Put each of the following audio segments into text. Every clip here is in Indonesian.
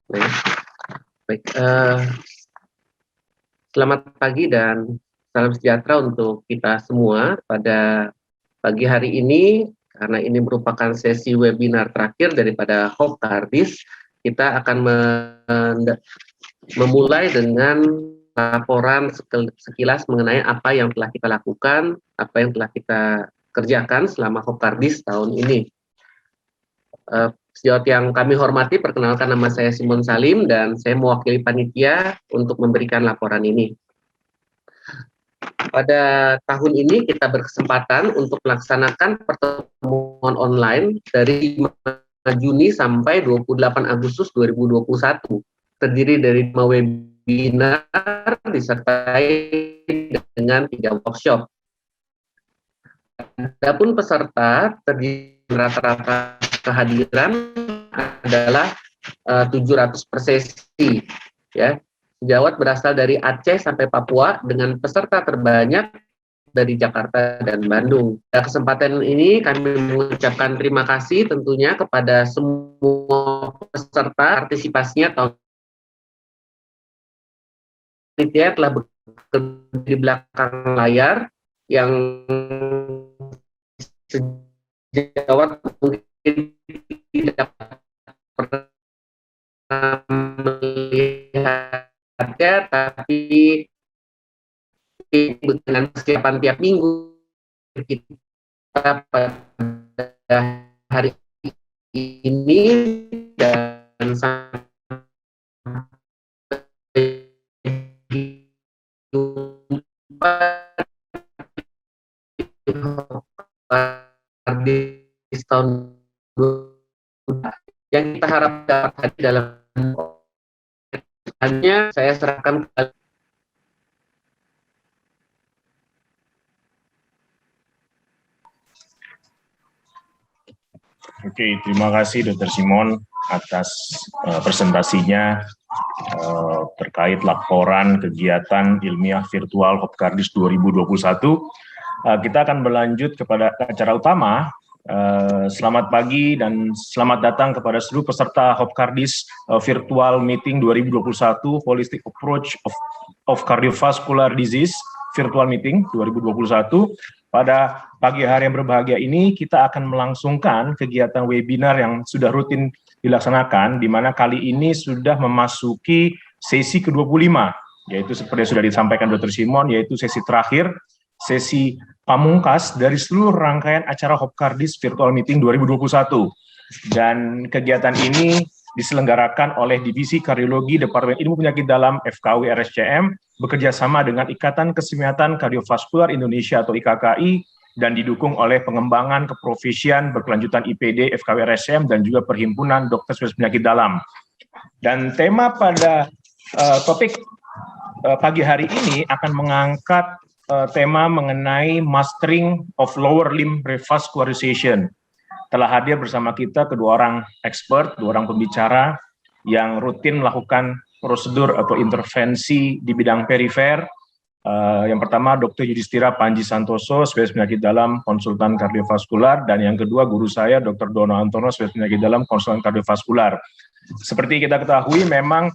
Baik, baik. Selamat pagi dan salam sejahtera untuk kita semua pada pagi hari ini. Karena ini merupakan sesi webinar terakhir daripada Hopkardis, kita akan memulai dengan laporan sekilas mengenai apa yang telah kita lakukan, apa yang telah kita kerjakan selama Hopkardis tahun ini. Sejawat yang kami hormati, perkenalkan nama saya Simon Salim dan saya mewakili panitia untuk memberikan laporan ini. Pada tahun ini kita berkesempatan untuk melaksanakan pertemuan online dari 5 Juni sampai 28 Agustus 2021. Terdiri dari 5 webinar disertai dengan 3 workshop. Adapun peserta terdiri rata-rata kehadiran adalah 700 per sesi, ya. Sejawat berasal dari Aceh sampai Papua dengan peserta terbanyak dari Jakarta dan Bandung. Pada kesempatan ini kami mengucapkan terima kasih tentunya kepada semua peserta partisipasinya tahun ini telah bekerja di belakang layar yang sejawat mungkin tidak pernah melihatnya, tapi dengan persiapan tiap minggu kita pada hari ini dan sampai jumpa di tahun yang kita harapkan dalam hanya saya serahkan ke Oke, terima kasih Dr. Simon atas presentasinya terkait laporan kegiatan ilmiah virtual Hopkardis 2021. Kita akan berlanjut kepada acara utama. Selamat pagi dan selamat datang kepada seluruh peserta Hopkardis Virtual Meeting 2021 Holistic Approach of Cardiovascular Disease Virtual Meeting 2021. Pada pagi hari yang berbahagia ini kita akan melangsungkan kegiatan webinar yang sudah rutin dilaksanakan, di mana kali ini sudah memasuki sesi ke-25, yaitu seperti yang sudah disampaikan Dr. Simon, yaitu sesi terakhir, sesi pamungkas dari seluruh rangkaian acara Hopkardis Virtual Meeting 2021. Dan kegiatan ini diselenggarakan oleh Divisi Kardiologi Departemen Ilmu Penyakit Dalam FKUI RSCM bekerja sama dengan Ikatan Kesehatan Kardiovaskular Indonesia atau IKKI dan didukung oleh pengembangan keprofesian berkelanjutan IPD FKUI RSCM dan juga Perhimpunan Dokter Spesialis Penyakit Dalam. Dan tema pada topik pagi hari ini akan mengangkat tema mengenai mastering of lower limb revascularization. Telah hadir bersama kita kedua orang expert, dua orang pembicara yang rutin melakukan prosedur atau intervensi di bidang perifer. Yang pertama Dr. Yudhistira Panji Santoso, spesialis penyakit dalam, konsultan kardiovaskular, dan yang kedua guru saya Dr. Dono Antono, spesialis penyakit dalam, konsultan kardiovaskular. Seperti kita ketahui, memang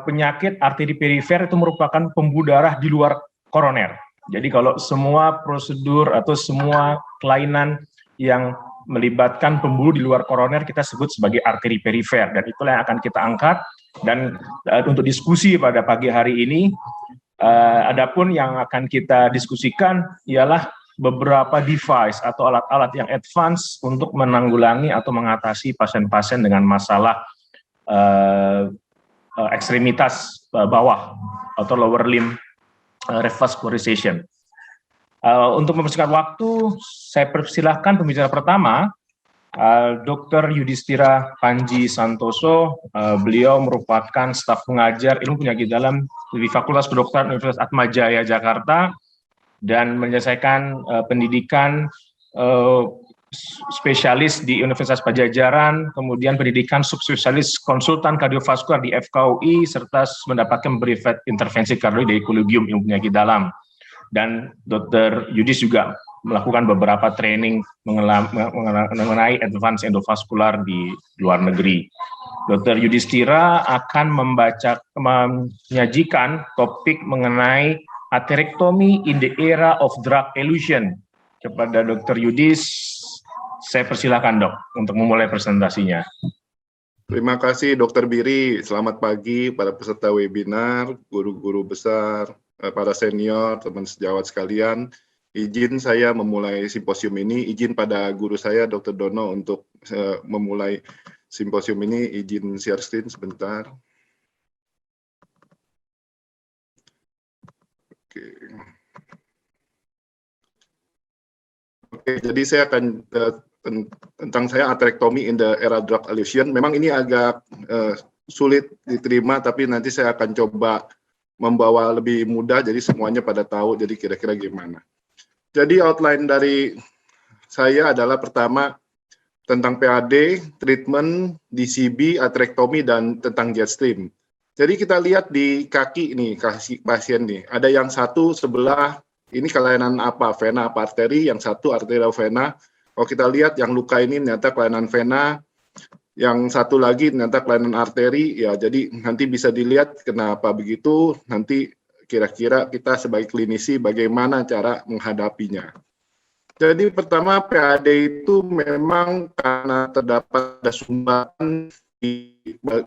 penyakit arteri perifer itu merupakan pembuluh darah di luar koroner. Jadi kalau semua prosedur atau semua kelainan yang melibatkan pembuluh di luar koroner kita sebut sebagai arteri perifer, dan itulah yang akan kita angkat. Dan untuk diskusi pada pagi hari ini, adapun yang akan kita diskusikan ialah beberapa device atau alat-alat yang advance untuk menanggulangi atau mengatasi pasien-pasien dengan masalah ekstremitas bawah atau lower limb revascularization. Untuk mempersingkat waktu, saya persilahkan pembicara pertama, Dr. Yudhistira Panji Santoso. Beliau merupakan staf pengajar ilmu penyakit dalam di Fakultas Kedokteran Universitas Atmajaya Jakarta dan menyelesaikan pendidikan spesialis di Universitas Pajajaran, kemudian pendidikan subspesialis konsultan kardiovaskular di FKUI, serta mendapatkan brevet intervensi kardiologi dari Kolegium Ilmu Penyakit Dalam. Dan Dr. Yudhis juga melakukan beberapa training mengenai advance endovaskular di luar negeri. Dr. Yudhistira akan menyajikan topik mengenai atherectomy in the era of drug elution. Kepada Dr. Yudis, saya persilakan dok untuk memulai presentasinya. Terima kasih Dr. Biri. Selamat pagi para peserta webinar, guru-guru besar, para senior, teman sejawat sekalian. Izin saya memulai simposium ini, izin pada guru saya Dr. Dono untuk memulai simposium ini, izin share screen sebentar. Oke, jadi saya akan tentang saya atherectomy in the era drug elution. Memang ini agak sulit diterima, tapi nanti saya akan coba membawa lebih mudah, jadi semuanya pada tahu, jadi kira-kira gimana. Jadi outline dari saya adalah pertama tentang PAD, treatment, DCB, atherectomy, dan tentang jetstream. Jadi kita lihat di kaki ini, kaki pasien nih, ada yang satu sebelah, ini kelainan apa, vena apa arteri, yang satu arterial vena. Kalau kita lihat yang luka ini ternyata kelainan vena, yang satu lagi ternyata kelainan arteri, ya jadi nanti bisa dilihat kenapa begitu, nanti kira-kira kita sebagai klinisi bagaimana cara menghadapinya. Jadi pertama PAD itu memang karena terdapat sumbatan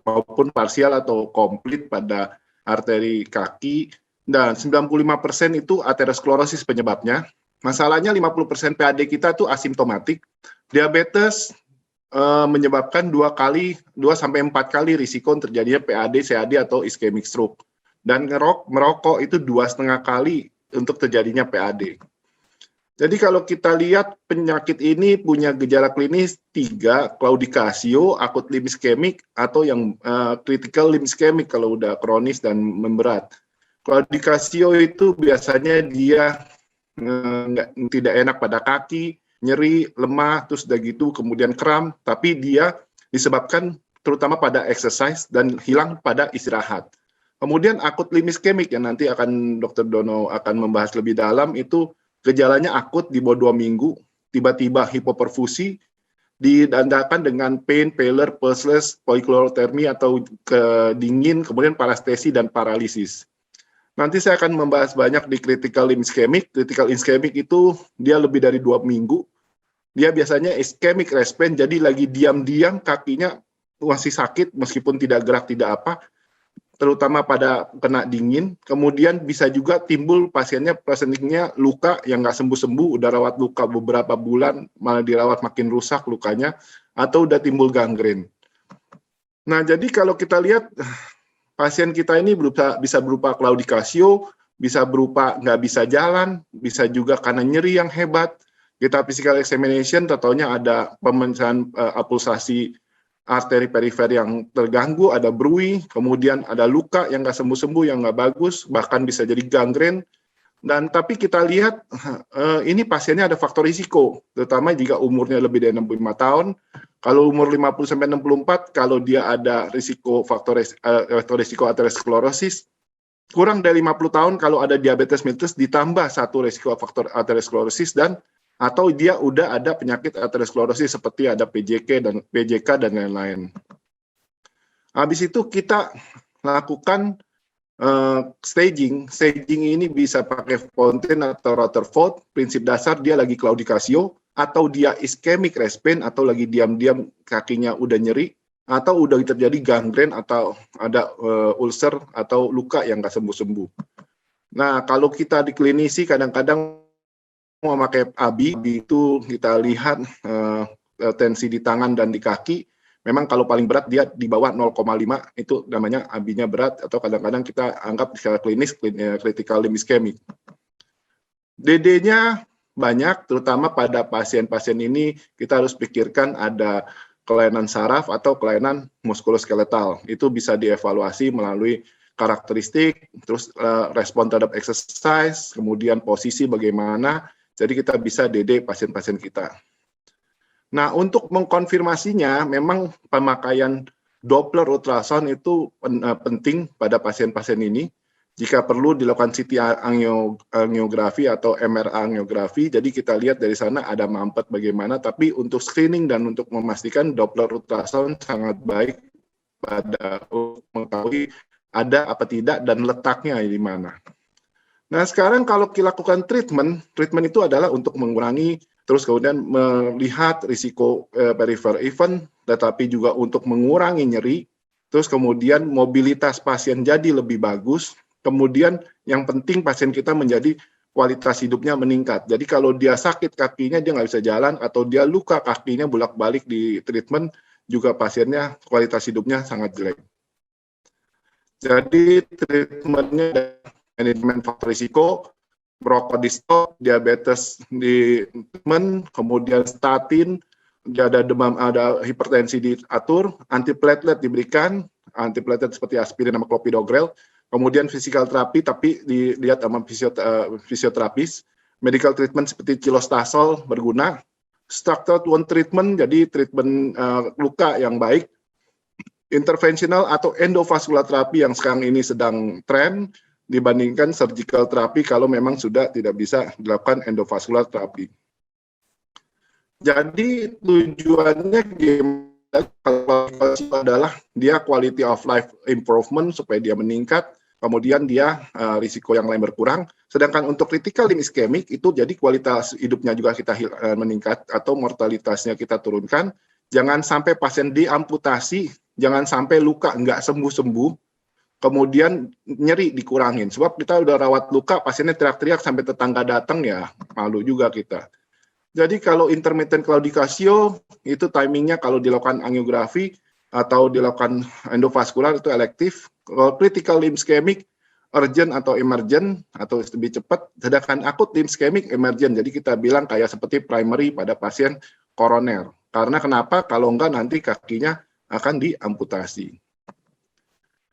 maupun parsial atau komplit pada arteri kaki, dan 95% itu aterosklerosis penyebabnya. Masalahnya 50% PAD kita itu asimptomatik. Diabetes menyebabkan 2 sampai 4 kali risiko terjadinya PAD, CAD atau ischemic stroke. Dan merokok itu 2,5 kali untuk terjadinya PAD. Jadi kalau kita lihat penyakit ini punya gejala klinis 3, claudicatio, akut limb ischemic, atau yang critical limb ischemic kalau udah kronis dan memberat. Claudicatio itu biasanya dia tidak enak pada kaki, nyeri, lemah, terus udah gitu kemudian kram, tapi dia disebabkan terutama pada exercise dan hilang pada istirahat. Kemudian akut limb ischemic yang nanti akan Dr. Dono akan membahas lebih dalam, itu gejalanya akut di bawah 2 minggu, tiba-tiba hipoperfusi, didandakan dengan pain, pallor, pulseless, poikilothermi atau kedingin, kemudian parestesi dan paralisis. Nanti saya akan membahas banyak di critical limb ischemic. Critical ischemic itu dia lebih dari 2 minggu. Dia biasanya ischemic response, jadi lagi diam-diam kakinya masih sakit meskipun tidak gerak, tidak apa, terutama pada kena dingin. Kemudian bisa juga timbul pasiennya presentingnya luka yang nggak sembuh-sembuh, udah rawat luka beberapa bulan, malah dirawat makin rusak lukanya, atau udah timbul gangren. Nah, jadi kalau kita lihat pasien kita ini bisa berupa claudicatio, bisa berupa nggak bisa jalan, bisa juga karena nyeri yang hebat. Kita physical examination, tentunya ada pemecahan pulsasi arteri perifer yang terganggu, ada bruit, kemudian ada luka yang nggak sembuh-sembuh, yang nggak bagus, bahkan bisa jadi gangren. Dan tapi kita lihat ini pasiennya ada faktor risiko, terutama jika umurnya lebih dari 65 tahun. Kalau umur 50-64, kalau dia ada risiko faktor risiko aterosklerosis, kurang dari 50 tahun kalau ada diabetes mellitus ditambah 1 risiko faktor aterosklerosis, dan atau dia udah ada penyakit aterosklerosis seperti ada PJK dan lain-lain. Habis itu kita lakukan staging. Staging ini bisa pakai Fontaine atau Rutherford. Prinsip dasar dia lagi claudicatio, atau dia ischemic response, atau lagi diam-diam kakinya udah nyeri, atau udah terjadi gangren, atau ada ulcer atau luka yang nggak sembuh-sembuh. Nah, kalau kita di klinisi kadang-kadang memakai ABI, itu kita lihat tensi di tangan dan di kaki, memang kalau paling berat dia di bawah 0,5, itu namanya ABI-nya berat, atau kadang-kadang kita anggap secara klinis critical limb ischemic. DD-nya banyak, terutama pada pasien-pasien ini kita harus pikirkan ada kelainan saraf atau kelainan muskuloskeletal. Itu bisa dievaluasi melalui karakteristik, terus respon terhadap exercise, kemudian posisi bagaimana, jadi kita bisa DD pasien-pasien kita. Nah, untuk mengkonfirmasinya, memang pemakaian Doppler ultrasound itu penting pada pasien-pasien ini. Jika perlu dilakukan CT angiografi atau MRA angiografi, jadi kita lihat dari sana ada mampet bagaimana, tapi untuk screening dan untuk memastikan Doppler ultrasound sangat baik pada mengetahui ada apa tidak dan letaknya di mana. Nah, sekarang kalau kita lakukan treatment itu adalah untuk mengurangi, terus kemudian melihat risiko peripheral event, tetapi juga untuk mengurangi nyeri, terus kemudian mobilitas pasien jadi lebih bagus, kemudian yang penting pasien kita menjadi kualitas hidupnya meningkat. Jadi kalau dia sakit kakinya, dia nggak bisa jalan, atau dia luka kakinya bolak-balik di treatment, juga pasiennya kualitas hidupnya sangat jelek. Jadi treatmentnya manajemen faktor risiko, merokok di stop, diabetes di treatment, kemudian statin, ada demam, ada hipertensi diatur, antiplatelet diberikan, antiplatelet seperti aspirin sama clopidogrel, kemudian physical terapi tapi dilihat sama fisioterapis, medical treatment seperti cilostasol berguna, structural wound treatment, jadi treatment luka yang baik, interventional atau endovaskular terapi yang sekarang ini sedang tren dibandingkan surgical terapi kalau memang sudah tidak bisa dilakukan endovaskular terapi. Jadi tujuannya adalah dia quality of life improvement supaya dia meningkat, kemudian dia risiko yang lain berkurang. Sedangkan untuk critical limb ischemic itu jadi kualitas hidupnya juga kita meningkat atau mortalitasnya kita turunkan. Jangan sampai pasien diamputasi, jangan sampai luka nggak sembuh-sembuh, kemudian nyeri dikurangin. Sebab kita udah rawat luka, pasiennya teriak-teriak sampai tetangga datang, ya malu juga kita. Jadi kalau intermittent claudication, itu timingnya kalau dilakukan angiografi atau dilakukan endovaskular itu elektif. Kalau critical limb ischemic, urgent atau emergent, atau lebih cepat. Sedangkan akut limb ischemic, emergent. Jadi kita bilang kayak seperti primary pada pasien koroner. Karena kenapa? Kalau enggak nanti kakinya akan diamputasi.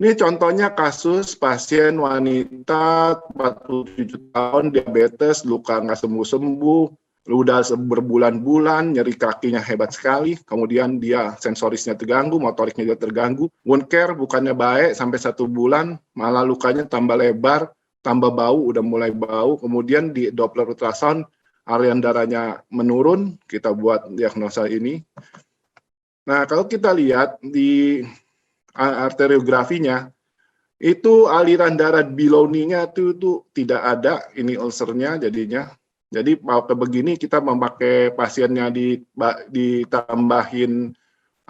Ini contohnya kasus pasien wanita 47 tahun, diabetes, luka nggak sembuh-sembuh, udah berbulan-bulan, nyeri kakinya hebat sekali, kemudian dia sensorisnya terganggu, motoriknya juga terganggu, wound care bukannya baik sampai 1 bulan, malah lukanya tambah lebar, tambah bau, udah mulai bau, kemudian di Doppler ultrasound, aliran darahnya menurun, kita buat diagnosa ini. Nah, kalau kita lihat di arteriografinya, itu aliran darah below-nya itu tidak ada, ini ulcernya jadinya. Jadi begini kita memakai pasiennya ditambahin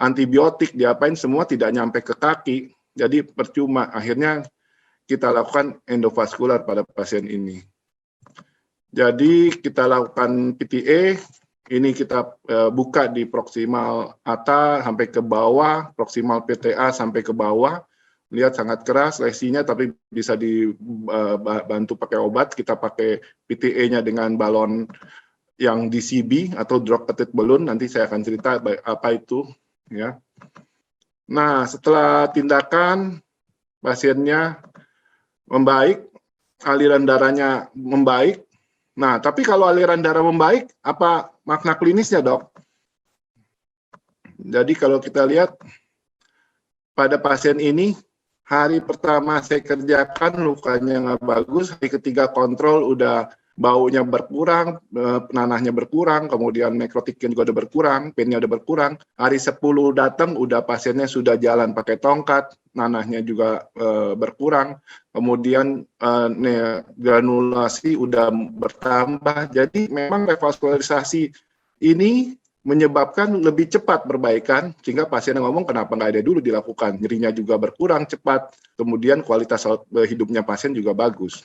antibiotik, diapain semua tidak nyampe ke kaki. Jadi percuma, akhirnya kita lakukan endovaskular pada pasien ini. Jadi kita lakukan PTA, ini kita buka di proksimal ATA sampai ke bawah, proksimal PTA sampai ke bawah. Lihat sangat keras lesinya, tapi bisa dibantu pakai obat. Kita pakai PTA-nya dengan balon yang DCB atau drug-coated balloon. Nanti saya akan cerita apa itu. Ya. Nah, setelah tindakan, pasiennya membaik, aliran darahnya membaik. Nah, tapi kalau aliran darah membaik, apa makna klinisnya, dok? Jadi kalau kita lihat pada pasien ini, hari pertama saya kerjakan lukanya nggak bagus, hari ketiga kontrol udah baunya berkurang, nanahnya berkurang, kemudian nekrotiknya juga udah berkurang, painnya udah berkurang. Hari 10 datang udah pasiennya sudah jalan pakai tongkat, nanahnya juga berkurang, kemudian granulasi udah bertambah. Jadi memang revaskularisasi ini menyebabkan lebih cepat perbaikan, sehingga pasien yang ngomong kenapa nggak ada dulu dilakukan. Nyerinya juga berkurang cepat, kemudian kualitas hidupnya pasien juga bagus.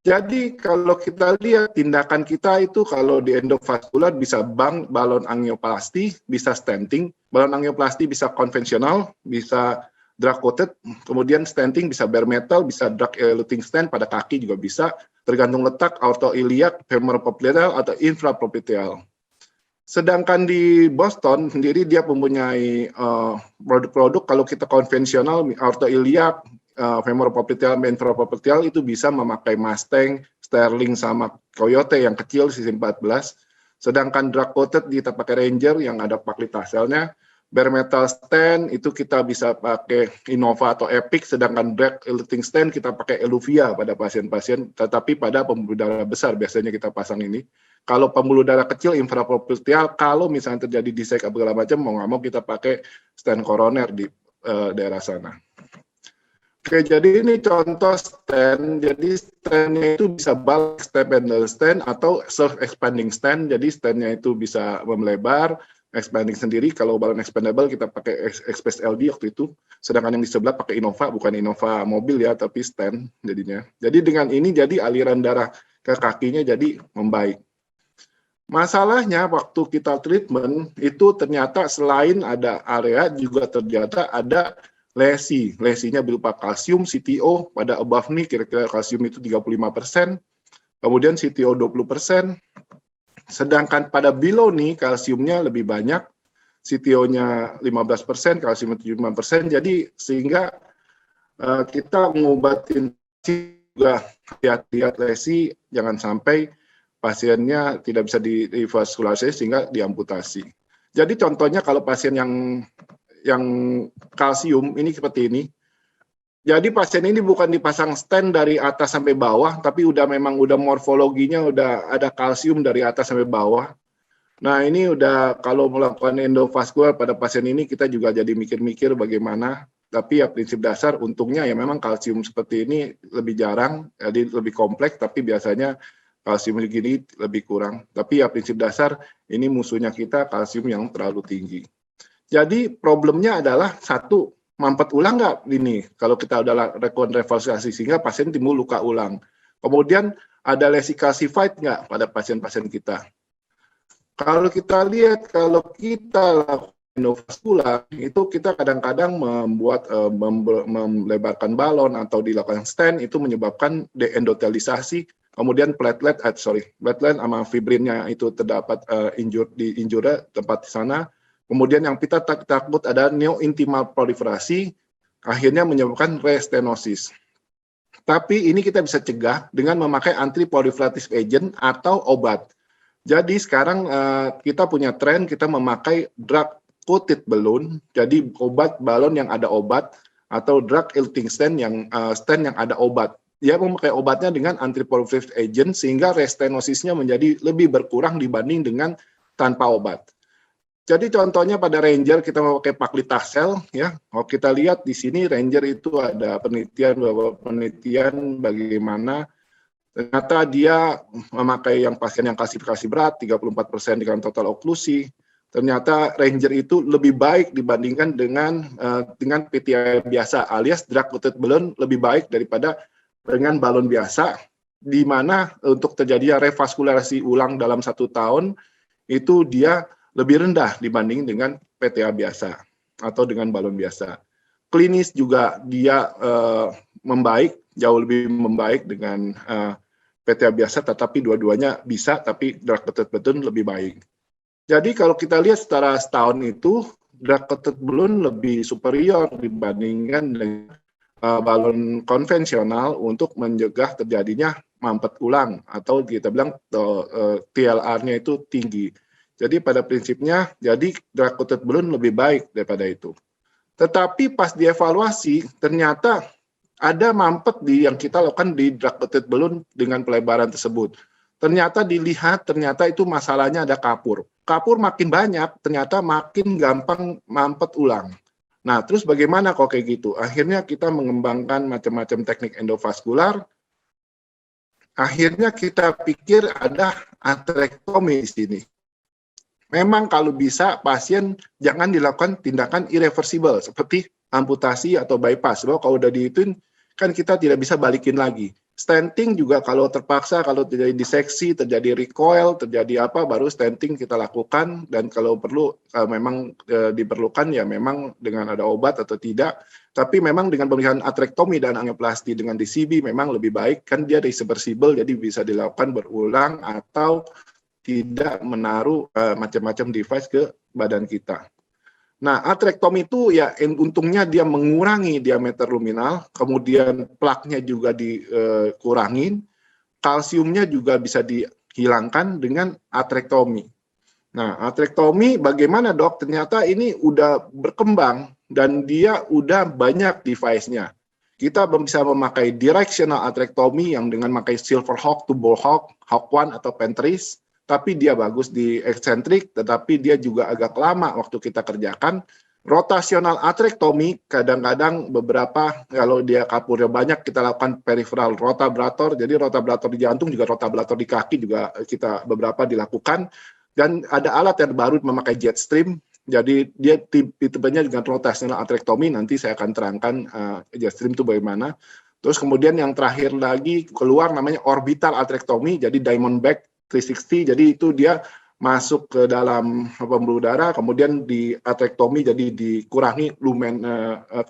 Jadi kalau kita lihat tindakan kita itu kalau di endovaskular bisa balon angioplasti, bisa stenting. Balon angioplasti bisa konvensional, bisa drug-coated, kemudian stenting bisa bare metal, bisa drug-eluting stent pada kaki juga bisa, tergantung letak, aortoiliac, femoropopliteal atau infrapopliteal. Sedangkan di Boston sendiri dia mempunyai produk-produk kalau kita konvensional, aortoiliac, femoropopliteal, infrapopliteal itu bisa memakai Mustang, Sterling sama Coyote yang kecil sistem 14. Sedangkan drug-coated kita pakai Ranger yang ada paklitaselnya. Bare metal stent itu kita bisa pakai Innova atau Epic, sedangkan drug-eluting stent kita pakai Eluvia pada pasien-pasien, tetapi pada pembuluh darah besar biasanya kita pasang ini. Kalau pembuluh darah kecil infrapopliteal, kalau misalnya terjadi disek segala macam, mau nggak mau kita pakai stent koroner di daerah sana. Oke, jadi ini contoh stand. Jadi stand-nya itu bisa bulk expandable stand atau self-expanding stand. Jadi stand-nya itu bisa melebar, expanding sendiri. Kalau balon expandable kita pakai Express LD waktu itu. Sedangkan yang di sebelah pakai Innova, bukan Innova mobil ya, tapi stand jadinya. Jadi dengan ini jadi aliran darah ke kakinya jadi membaik. Masalahnya waktu kita treatment itu ternyata selain ada area juga ternyata ada lesi. Lesinya berupa kalsium, CTO, pada above nih kira-kira kalsium itu 35%, kemudian CTO 20%, sedangkan pada below nih kalsiumnya lebih banyak, CTO-nya 15%, kalsium 75%, jadi sehingga kita mengobatin juga lihat lesi, jangan sampai pasiennya tidak bisa divaskularisasi sehingga diamputasi. Jadi contohnya kalau pasien yang kalsium ini seperti ini. Jadi pasien ini bukan dipasang stand dari atas sampai bawah, tapi memang udah morfologinya udah ada kalsium dari atas sampai bawah. Nah ini udah kalau melakukan endovaskular pada pasien ini kita juga jadi mikir-mikir bagaimana. Tapi ya prinsip dasar untungnya ya memang kalsium seperti ini lebih jarang, jadi lebih kompleks, tapi biasanya kalsium begini lebih kurang. Tapi ya prinsip dasar ini musuhnya kita kalsium yang terlalu tinggi. Jadi problemnya adalah satu, mampet ulang nggak ini kalau kita udah lakukan revaskulasi sehingga pasien timbul luka ulang. Kemudian ada lesi calcified nggak pada pasien-pasien kita. Kalau kita lihat, kalau kita lakukan endovaskular, itu kita kadang-kadang melebarkan balon atau dilakukan stent, itu menyebabkan deendotelisasi, kemudian platelet sama fibrinnya itu terdapat injure tempat di sana. Kemudian yang kita takut ada neointimal proliferasi, akhirnya menyebabkan restenosis. Tapi ini kita bisa cegah dengan memakai anti-proliferative agent atau obat. Jadi sekarang kita punya tren kita memakai drug-coated balloon, jadi obat balon yang ada obat, atau drug-eluting stent yang ada obat. Dia memakai obatnya dengan anti-proliferative agent sehingga restenosisnya menjadi lebih berkurang dibanding dengan tanpa obat. Jadi contohnya pada Ranger kita memakai paclitaxel ya. Kalau kita lihat di sini Ranger itu ada penelitian bagaimana ternyata dia memakai pasien yang klasifikasi berat 34% dengan total oklusi. Ternyata Ranger itu lebih baik dibandingkan dengan PTI biasa alias drug-coated balloon lebih baik daripada dengan balon biasa, di mana untuk terjadi revaskularasi ulang dalam 1 tahun itu dia lebih rendah dibanding dengan PTA biasa atau dengan balon biasa. Klinis juga dia membaik, jauh lebih membaik dengan PTA biasa, tetapi dua-duanya bisa, tapi drug-coated balloon lebih baik. Jadi kalau kita lihat secara setahun itu, drug-coated balloon lebih superior dibandingkan dengan balon konvensional untuk mencegah terjadinya mampet ulang atau kita bilang TLR-nya itu tinggi. Jadi pada prinsipnya, jadi drug-coated balloon lebih baik daripada itu. Tetapi pas dievaluasi, ternyata ada mampet yang kita lakukan di drug-coated balloon dengan pelebaran tersebut. Ternyata dilihat, ternyata itu masalahnya ada kapur. Kapur makin banyak, ternyata makin gampang mampet ulang. Nah, terus bagaimana kok kayak gitu? Akhirnya kita mengembangkan macam-macam teknik endovaskular. Akhirnya kita pikir ada atherectomy di sini. Memang kalau bisa pasien jangan dilakukan tindakan irreversible seperti amputasi atau bypass. Sebab kalau udah diituin kan kita tidak bisa balikin lagi. Stenting juga kalau terpaksa, kalau terjadi diseksi, terjadi recoil, terjadi apa, baru stenting kita lakukan. Dan kalau perlu, memang diperlukan ya memang dengan ada obat atau tidak. Tapi memang dengan pemeriksaan atherectomy dan angioplasti dengan DCB memang lebih baik. Kan dia reversible, jadi bisa dilakukan berulang atau tidak menaruh macam-macam device ke badan kita. Nah, atherectomy itu ya untungnya dia mengurangi diameter luminal, kemudian plaknya juga dikurangin, kalsiumnya juga bisa dihilangkan dengan atherectomy. Nah, atherectomy bagaimana dok? Ternyata ini udah berkembang dan dia udah banyak device-nya. Kita bisa memakai directional atherectomy yang dengan memakai silver hawk to ball hawk, hawk 1 atau Pentris. Tapi dia bagus di eksentrik, tetapi dia juga agak lama waktu kita kerjakan. Rotasional atherectomy kadang-kadang beberapa kalau dia kapurnya banyak kita lakukan peripheral rotablator. Jadi rotablator di jantung juga rotablator di kaki juga kita beberapa dilakukan. Dan ada alat yang baru memakai jet stream. Jadi dia tipenya dengan rotasional atherectomy. Nanti saya akan terangkan jet stream itu bagaimana. Terus kemudian yang terakhir lagi keluar namanya orbital atherectomy. Jadi Diamondback 360. Jadi itu dia masuk ke dalam pembuluh darah, kemudian di atherectomy, jadi dikurangi lumen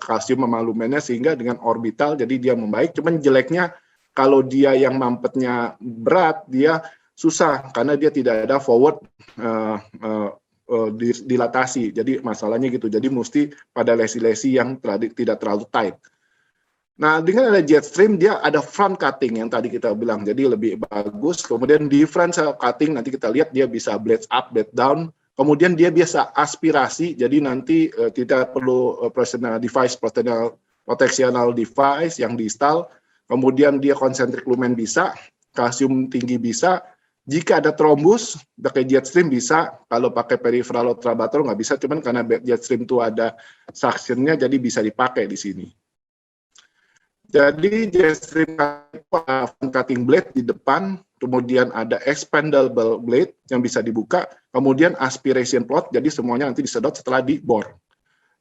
kalsium sama lumennya sehingga dengan orbital jadi dia membaik. Cuman jeleknya kalau dia yang mampetnya berat dia susah karena dia tidak ada forward dilatasi. Jadi masalahnya gitu. Jadi mesti pada lesi-lesi yang tidak terlalu tight. Nah, dengan ada jet stream, dia ada front cutting yang tadi kita bilang, jadi lebih bagus. Kemudian differential cutting, nanti kita lihat dia bisa blade up, blade down. Kemudian dia bisa aspirasi, jadi nanti tidak perlu protectional device yang di-install. Kemudian dia concentric lumen bisa, kalsium tinggi bisa. Jika ada trombus, pakai jet stream bisa. Kalau pakai peripheral rotablator nggak bisa, cuman karena jet stream itu ada suction-nya, jadi bisa dipakai di sini. Jadi jet stream cutting blade di depan, kemudian ada expandable blade yang bisa dibuka, kemudian aspiration plot, jadi semuanya nanti disedot setelah di-bore.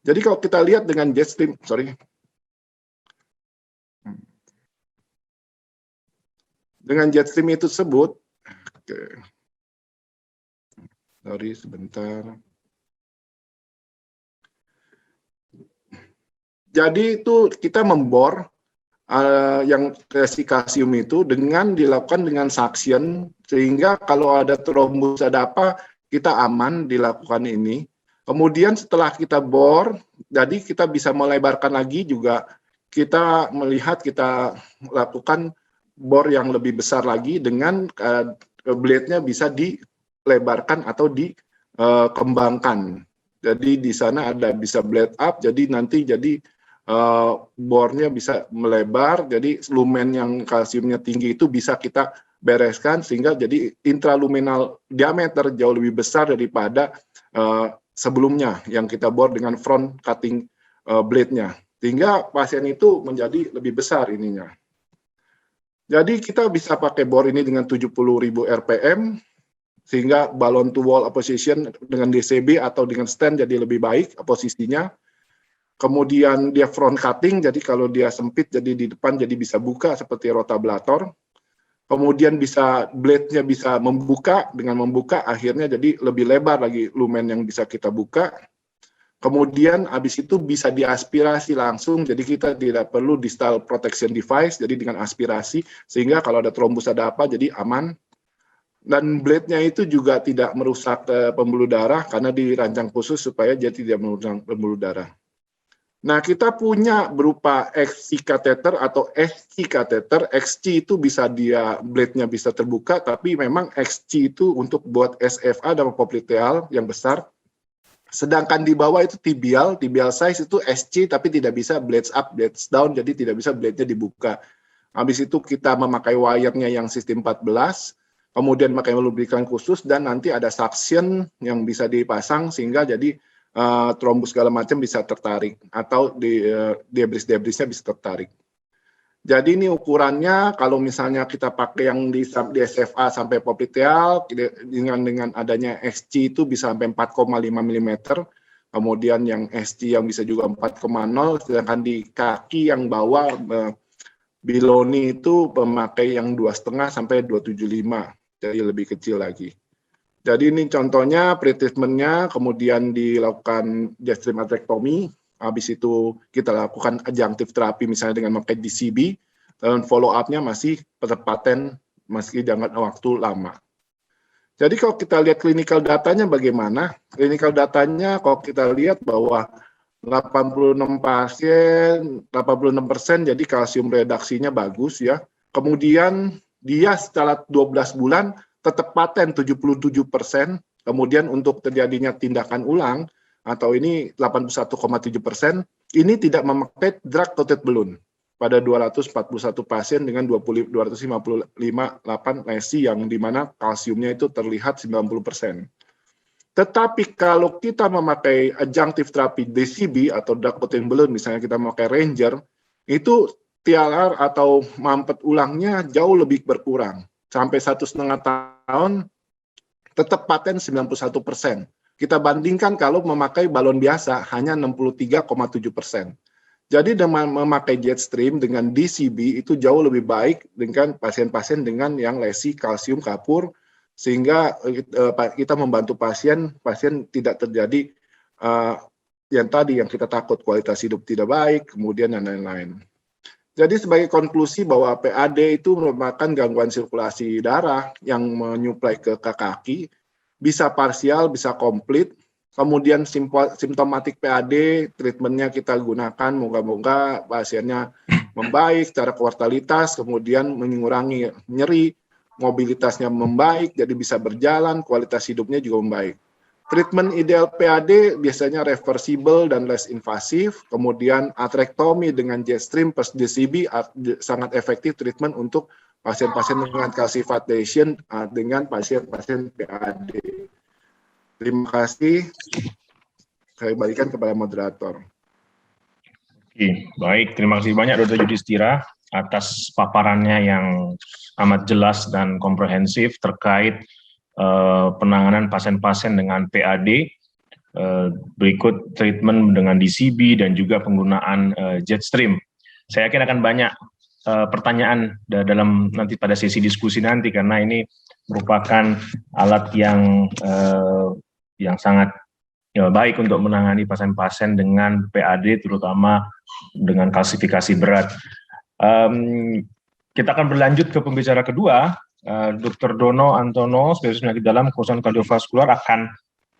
Jadi kalau kita lihat dengan jet stream, dengan jet stream itu tersebut, sebentar. Jadi itu kita membor yang resi kalsium itu dengan dilakukan dengan suction, sehingga kalau ada trombus ada apa kita aman dilakukan ini. Kemudian setelah kita bor, jadi kita bisa melebarkan lagi juga. Kita melihat kita lakukan bor yang lebih besar lagi dengan blade-nya bisa dilebarkan atau dikembangkan. Jadi di sana ada bisa blade up, jadi nanti bornya bisa melebar, jadi lumen yang kalsiumnya tinggi itu bisa kita bereskan sehingga jadi intraluminal diameter jauh lebih besar daripada sebelumnya yang kita bor dengan front cutting blade-nya, sehingga pasien itu menjadi lebih besar ininya. Jadi kita bisa pakai bor ini dengan 70.000 RPM sehingga balon to wall position dengan DCB atau dengan stent jadi lebih baik posisinya. Kemudian dia front cutting, jadi kalau dia sempit jadi di depan jadi bisa buka seperti rotablator. Kemudian bisa blade-nya bisa membuka, dengan membuka akhirnya jadi lebih lebar lagi lumen yang bisa kita buka. Kemudian habis itu bisa diaspirasi langsung, jadi kita tidak perlu distal protection device, jadi dengan aspirasi sehingga kalau ada trombus ada apa jadi aman. Dan blade-nya itu juga tidak merusak pembuluh darah karena dirancang khusus supaya dia tidak merusak pembuluh darah. Nah, kita punya berupa XC catheter atau SC catheter. XC itu bisa dia blade-nya bisa terbuka, tapi memang XC itu untuk buat SFA dan popliteal yang besar. Sedangkan di bawah itu tibial size itu SC, tapi tidak bisa blades up, blades down, jadi tidak bisa blade-nya dibuka. Habis itu kita memakai wire-nya yang sistem 14, kemudian memakai lubrikan khusus, dan nanti ada suction yang bisa dipasang sehingga jadi trombus segala macam bisa tertarik atau debris-debrisnya bisa tertarik. Jadi ini ukurannya kalau misalnya kita pakai yang di SFA sampai popliteal dengan adanya XC itu bisa sampai 4,5 mm. Kemudian yang SC yang bisa juga 4,0, sedangkan di kaki yang bawah Biloni itu memakai yang 2,5 sampai 275. Jadi lebih kecil lagi. Jadi ini contohnya pre-treatment-nya, kemudian dilakukan jet stream atherectomy, habis itu kita lakukan adjunctive terapi misalnya dengan memakai DCB, dan follow up-nya masih patent meski dengan waktu lama. Jadi kalau kita lihat clinical datanya bagaimana? Clinical datanya kalau kita lihat bahwa 86 pasien, 86% jadi kalsium reduksinya bagus ya. Kemudian dia setelah 12 bulan tetap paten 77%, kemudian untuk terjadinya tindakan ulang, atau ini 81,7%, ini tidak memakai drug-coated balloon pada 241 pasien dengan 258 lesi yang dimana kalsiumnya itu terlihat 90%. Tetapi kalau kita memakai adjunctive terapi DCB atau drug coating balloon, misalnya kita memakai Ranger, itu TLR atau mampet ulangnya jauh lebih berkurang. Sampai 1,5 tahun, tetap paten 91%. Kita bandingkan kalau memakai balon biasa, hanya 63,7%. Jadi dengan memakai Jetstream dengan DCB itu jauh lebih baik dengan pasien-pasien dengan yang lesi kalsium kapur, sehingga kita membantu pasien tidak terjadi yang tadi yang kita takut, kualitas hidup tidak baik, kemudian dan lain-lain. Jadi sebagai konklusi bahwa PAD itu merupakan gangguan sirkulasi darah yang menyuplai ke kaki, bisa parsial, bisa komplit. Kemudian simptomatik PAD, treatmentnya kita gunakan, moga-moga pasiennya membaik secara kuartalitas, kemudian mengurangi nyeri, mobilitasnya membaik, jadi bisa berjalan, kualitas hidupnya juga membaik. Treatment ideal PAD biasanya reversible dan less invasif, kemudian atrektomi dengan Jetstream plus DCB sangat efektif treatment untuk pasien-pasien dengan calcification dengan pasien-pasien PAD. Terima kasih. Saya balikan kepada moderator. Oke, baik. Terima kasih banyak Dr. Yudhistira atas paparannya yang amat jelas dan komprehensif terkait penanganan pasien-pasien dengan PAD, berikut treatment dengan DCB dan juga penggunaan Jetstream. Saya yakin akan banyak pertanyaan dalam nanti pada sesi diskusi nanti, karena ini merupakan alat yang sangat baik untuk menangani pasien-pasien dengan PAD, terutama dengan kalsifikasi berat. Kita akan berlanjut ke pembicara kedua. Dr. Dono Antono, spesialis penyakit dalam kerusakan kardiovaskular, akan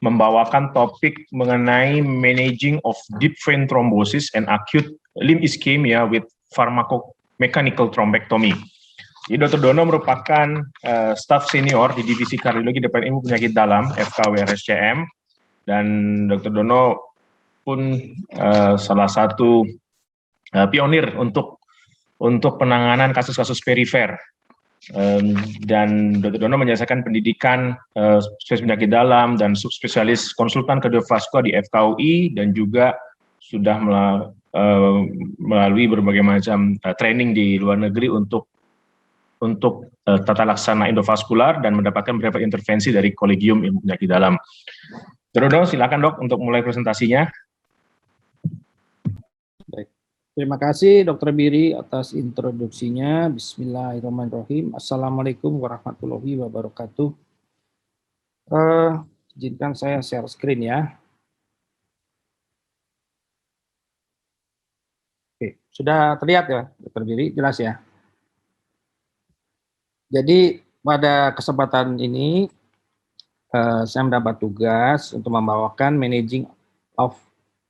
membawakan topik mengenai managing of deep vein thrombosis and acute limb ischemia with pharmacomechanical thrombectomy. Jadi Dr. Dono merupakan staf senior di Divisi Kardiologi Departemen Ilmu Penyakit Dalam FKW RSCM, dan Dr. Dono pun salah satu pionir untuk penanganan kasus-kasus perifer. Dan Dr. Dono menyelesaikan pendidikan spesialis penyakit dalam dan subspesialis konsultan kardiovaskular di FKUI, dan juga sudah melalui berbagai macam training di luar negeri untuk tata laksana endovaskular dan mendapatkan beberapa intervensi dari Kolegium Ilmu Penyakit Dalam. Dr. Dono, silakan Dok untuk mulai presentasinya. Baik. Terima kasih Dr. Biri atas introduksinya. Bismillahirrahmanirrahim. Assalamualaikum warahmatullahi wabarakatuh. Izinkan saya share screen ya. Oke, sudah terlihat ya Dr. Biri, jelas ya. Jadi pada kesempatan ini saya mendapat tugas untuk membawakan managing of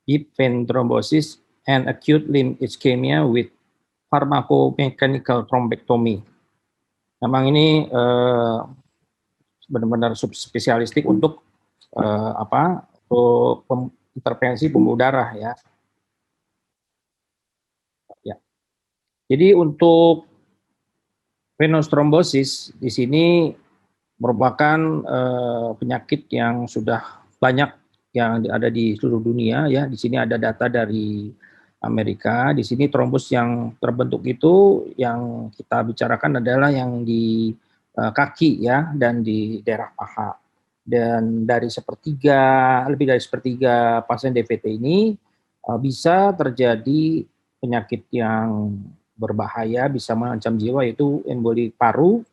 deep vein thrombosis and acute limb ischemia with pharmacomechanical thrombectomy. Memang ini benar-benar subspesialistik untuk intervensi pembuluh darah ya. Jadi untuk venous thrombosis di sini merupakan penyakit yang sudah banyak yang ada di seluruh dunia ya. Di sini ada data dari Amerika. Di sini trombus yang terbentuk itu yang kita bicarakan adalah yang di kaki ya, dan di daerah paha. Dan dari lebih dari sepertiga pasien DVT ini bisa terjadi penyakit yang berbahaya, bisa mengancam jiwa, yaitu emboli paru.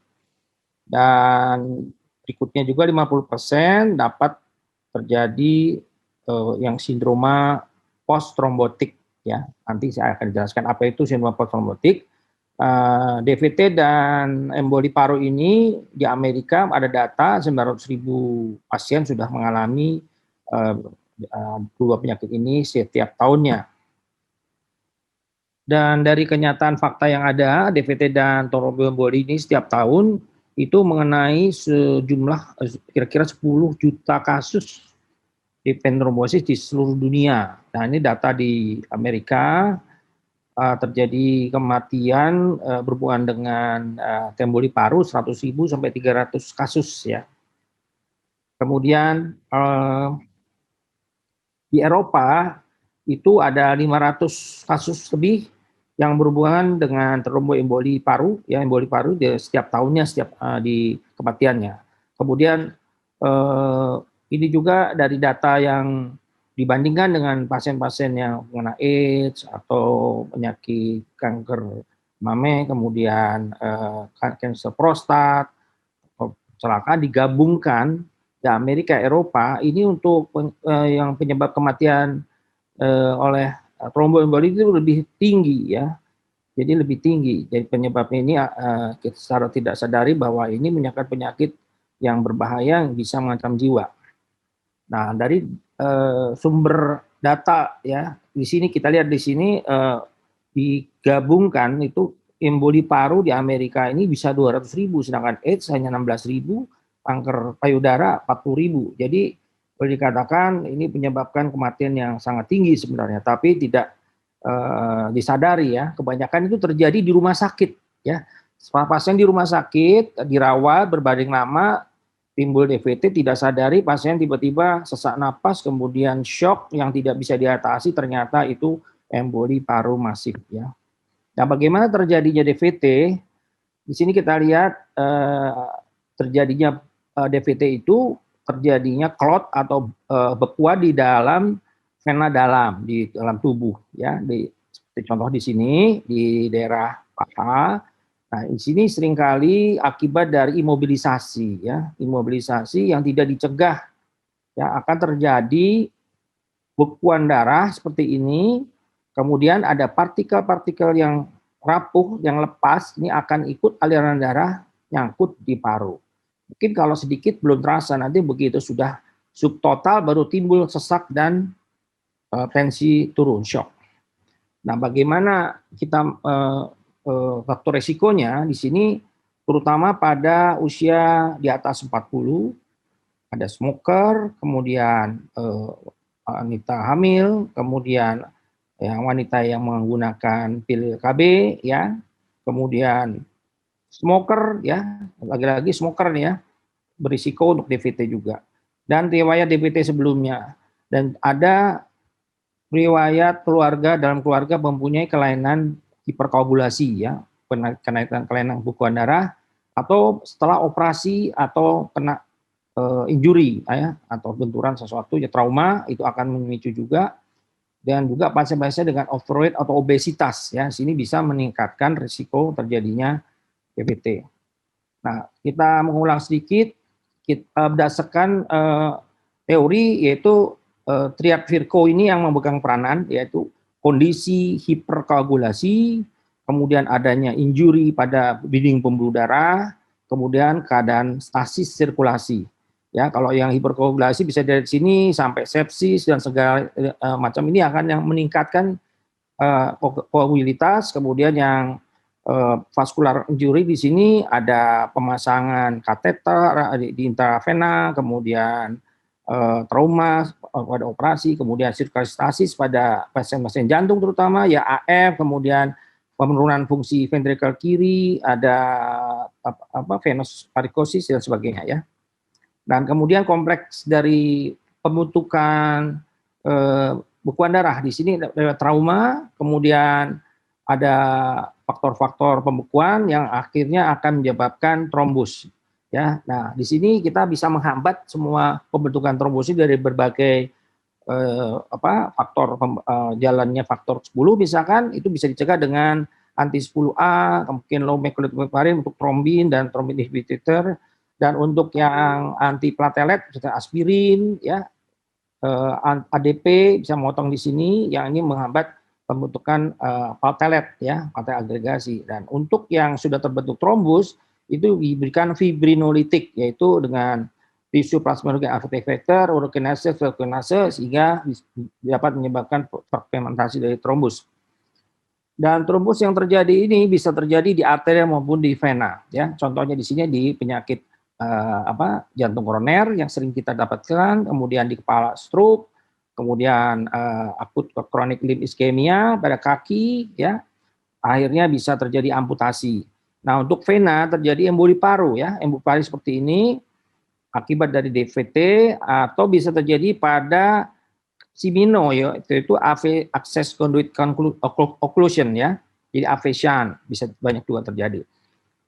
Dan berikutnya juga 50% dapat terjadi yang sindroma post-trombotik. Ya, nanti saya akan jelaskan apa itu sindroma post-trombotik. DVT dan emboli paru ini di Amerika ada data 900.000 pasien sudah mengalami dua penyakit ini setiap tahunnya. Dan dari kenyataan fakta yang ada, DVT dan tromboemboli ini setiap tahun itu mengenai sejumlah kira-kira 10 juta kasus deep vein thrombosis di seluruh dunia. Nah, ini data di Amerika, terjadi kematian berhubungan dengan emboli paru 100.000 sampai 300 kasus ya. Kemudian di Eropa itu ada 500 kasus lebih yang berhubungan dengan tromboemboli paru, ya emboli paru di setiap tahunnya, setiap di kematiannya. Kemudian ini juga dari data yang dibandingkan dengan pasien-pasien yang mengenai AIDS atau penyakit kanker mame, kemudian kanker prostat, kecelakaan digabungkan di Amerika, Eropa, ini untuk yang penyebab kematian oleh tromboemboli itu lebih tinggi ya. Jadi lebih tinggi. Jadi penyebabnya ini kita secara tidak sadari bahwa ini menyangkut penyakit yang berbahaya yang bisa mengancam jiwa. Nah, dari sumber data ya, di sini kita lihat di sini digabungkan itu emboli paru di Amerika ini bisa 200.000, sedangkan AIDS hanya 16.000, kanker payudara 40.000. Jadi boleh dikatakan ini menyebabkan kematian yang sangat tinggi sebenarnya, tapi tidak disadari ya. Kebanyakan itu terjadi di rumah sakit ya. Pasien di rumah sakit dirawat berbaring lama, timbul DVT, tidak sadari, pasien tiba-tiba sesak napas, kemudian shock yang tidak bisa diatasi, ternyata itu emboli paru masif ya. Nah, bagaimana terjadinya DVT? Di sini kita lihat terjadinya DVT itu terjadinya clot atau bekuan di dalam vena dalam, di dalam tubuh ya. Seperti contoh di sini di daerah paha. Nah, di sini seringkali akibat dari imobilisasi ya, imobilisasi yang tidak dicegah ya, akan terjadi bekuan darah seperti ini. Kemudian ada partikel-partikel yang rapuh, yang lepas, ini akan ikut aliran darah nyangkut di paru. Mungkin kalau sedikit belum terasa, nanti begitu sudah subtotal baru timbul sesak dan tensi turun, shock. Nah, bagaimana kita faktor resikonya di sini, terutama pada usia di atas 40, ada smoker, kemudian wanita hamil, kemudian wanita yang menggunakan pil KB, ya, kemudian smoker, ya, lagi-lagi smoker nih ya, berisiko untuk DVT juga, dan riwayat DVT sebelumnya, dan ada riwayat keluarga, dalam keluarga mempunyai kelainan hiperkoagulasi ya, kelainan bekuan darah, atau setelah operasi atau kena injury ya, atau benturan sesuatu ya, trauma, itu akan memicu juga. Dan juga pasien-pasien dengan overweight atau obesitas ya, sini bisa meningkatkan risiko terjadinya DVT. Nah, kita mengulang sedikit, kita berdasarkan teori, yaitu triad-Virchow ini yang memegang peranan, yaitu kondisi hiperkoagulasi, kemudian adanya injury pada dinding pembuluh darah, kemudian keadaan stasis sirkulasi. Ya, kalau yang hiperkoagulasi bisa dari sini sampai sepsis dan segala macam, ini akan yang meningkatkan koagulitas. Kemudian yang vascular injury di sini ada pemasangan kateter di intravena, kemudian trauma pada operasi, kemudian sirkulasi stasis pada pasien-pasien jantung terutama ya, AF, kemudian penurunan fungsi ventrikel kiri, ada venous varikosis dan sebagainya ya. Dan kemudian kompleks dari pembentukan bekuan darah di sini ada trauma, kemudian ada faktor-faktor pembekuan yang akhirnya akan menyebabkan trombus. Ya, nah di sini kita bisa menghambat semua pembentukan trombosit dari berbagai faktor jalannya faktor 10 misalkan, itu bisa dicegah dengan anti 10A, mungkin low molecular weight untuk trombin dan trombin inhibitor, dan untuk yang anti platelet seperti aspirin ya, ADP bisa memotong di sini, yang ini menghambat pembentukan platelet ya, platelet agregasi. Dan untuk yang sudah terbentuk trombus itu diberikan fibrinolitik, yaitu dengan tisu plasminogen activator, urokinase, valproinase, sehingga dapat menyebabkan fragmentasi dari trombus. Dan trombus yang terjadi ini bisa terjadi di arteria maupun di vena ya. Contohnya di sini di penyakit jantung koroner yang sering kita dapatkan, kemudian di kepala stroke, kemudian akut kronik limb iskemia pada kaki ya, akhirnya bisa terjadi amputasi. Nah, untuk vena terjadi emboli paru ya, emboli paru seperti ini, akibat dari DVT atau bisa terjadi pada Simino ya, itu AV access conduit occlusion ya. Jadi AV-shunt bisa banyak juga terjadi.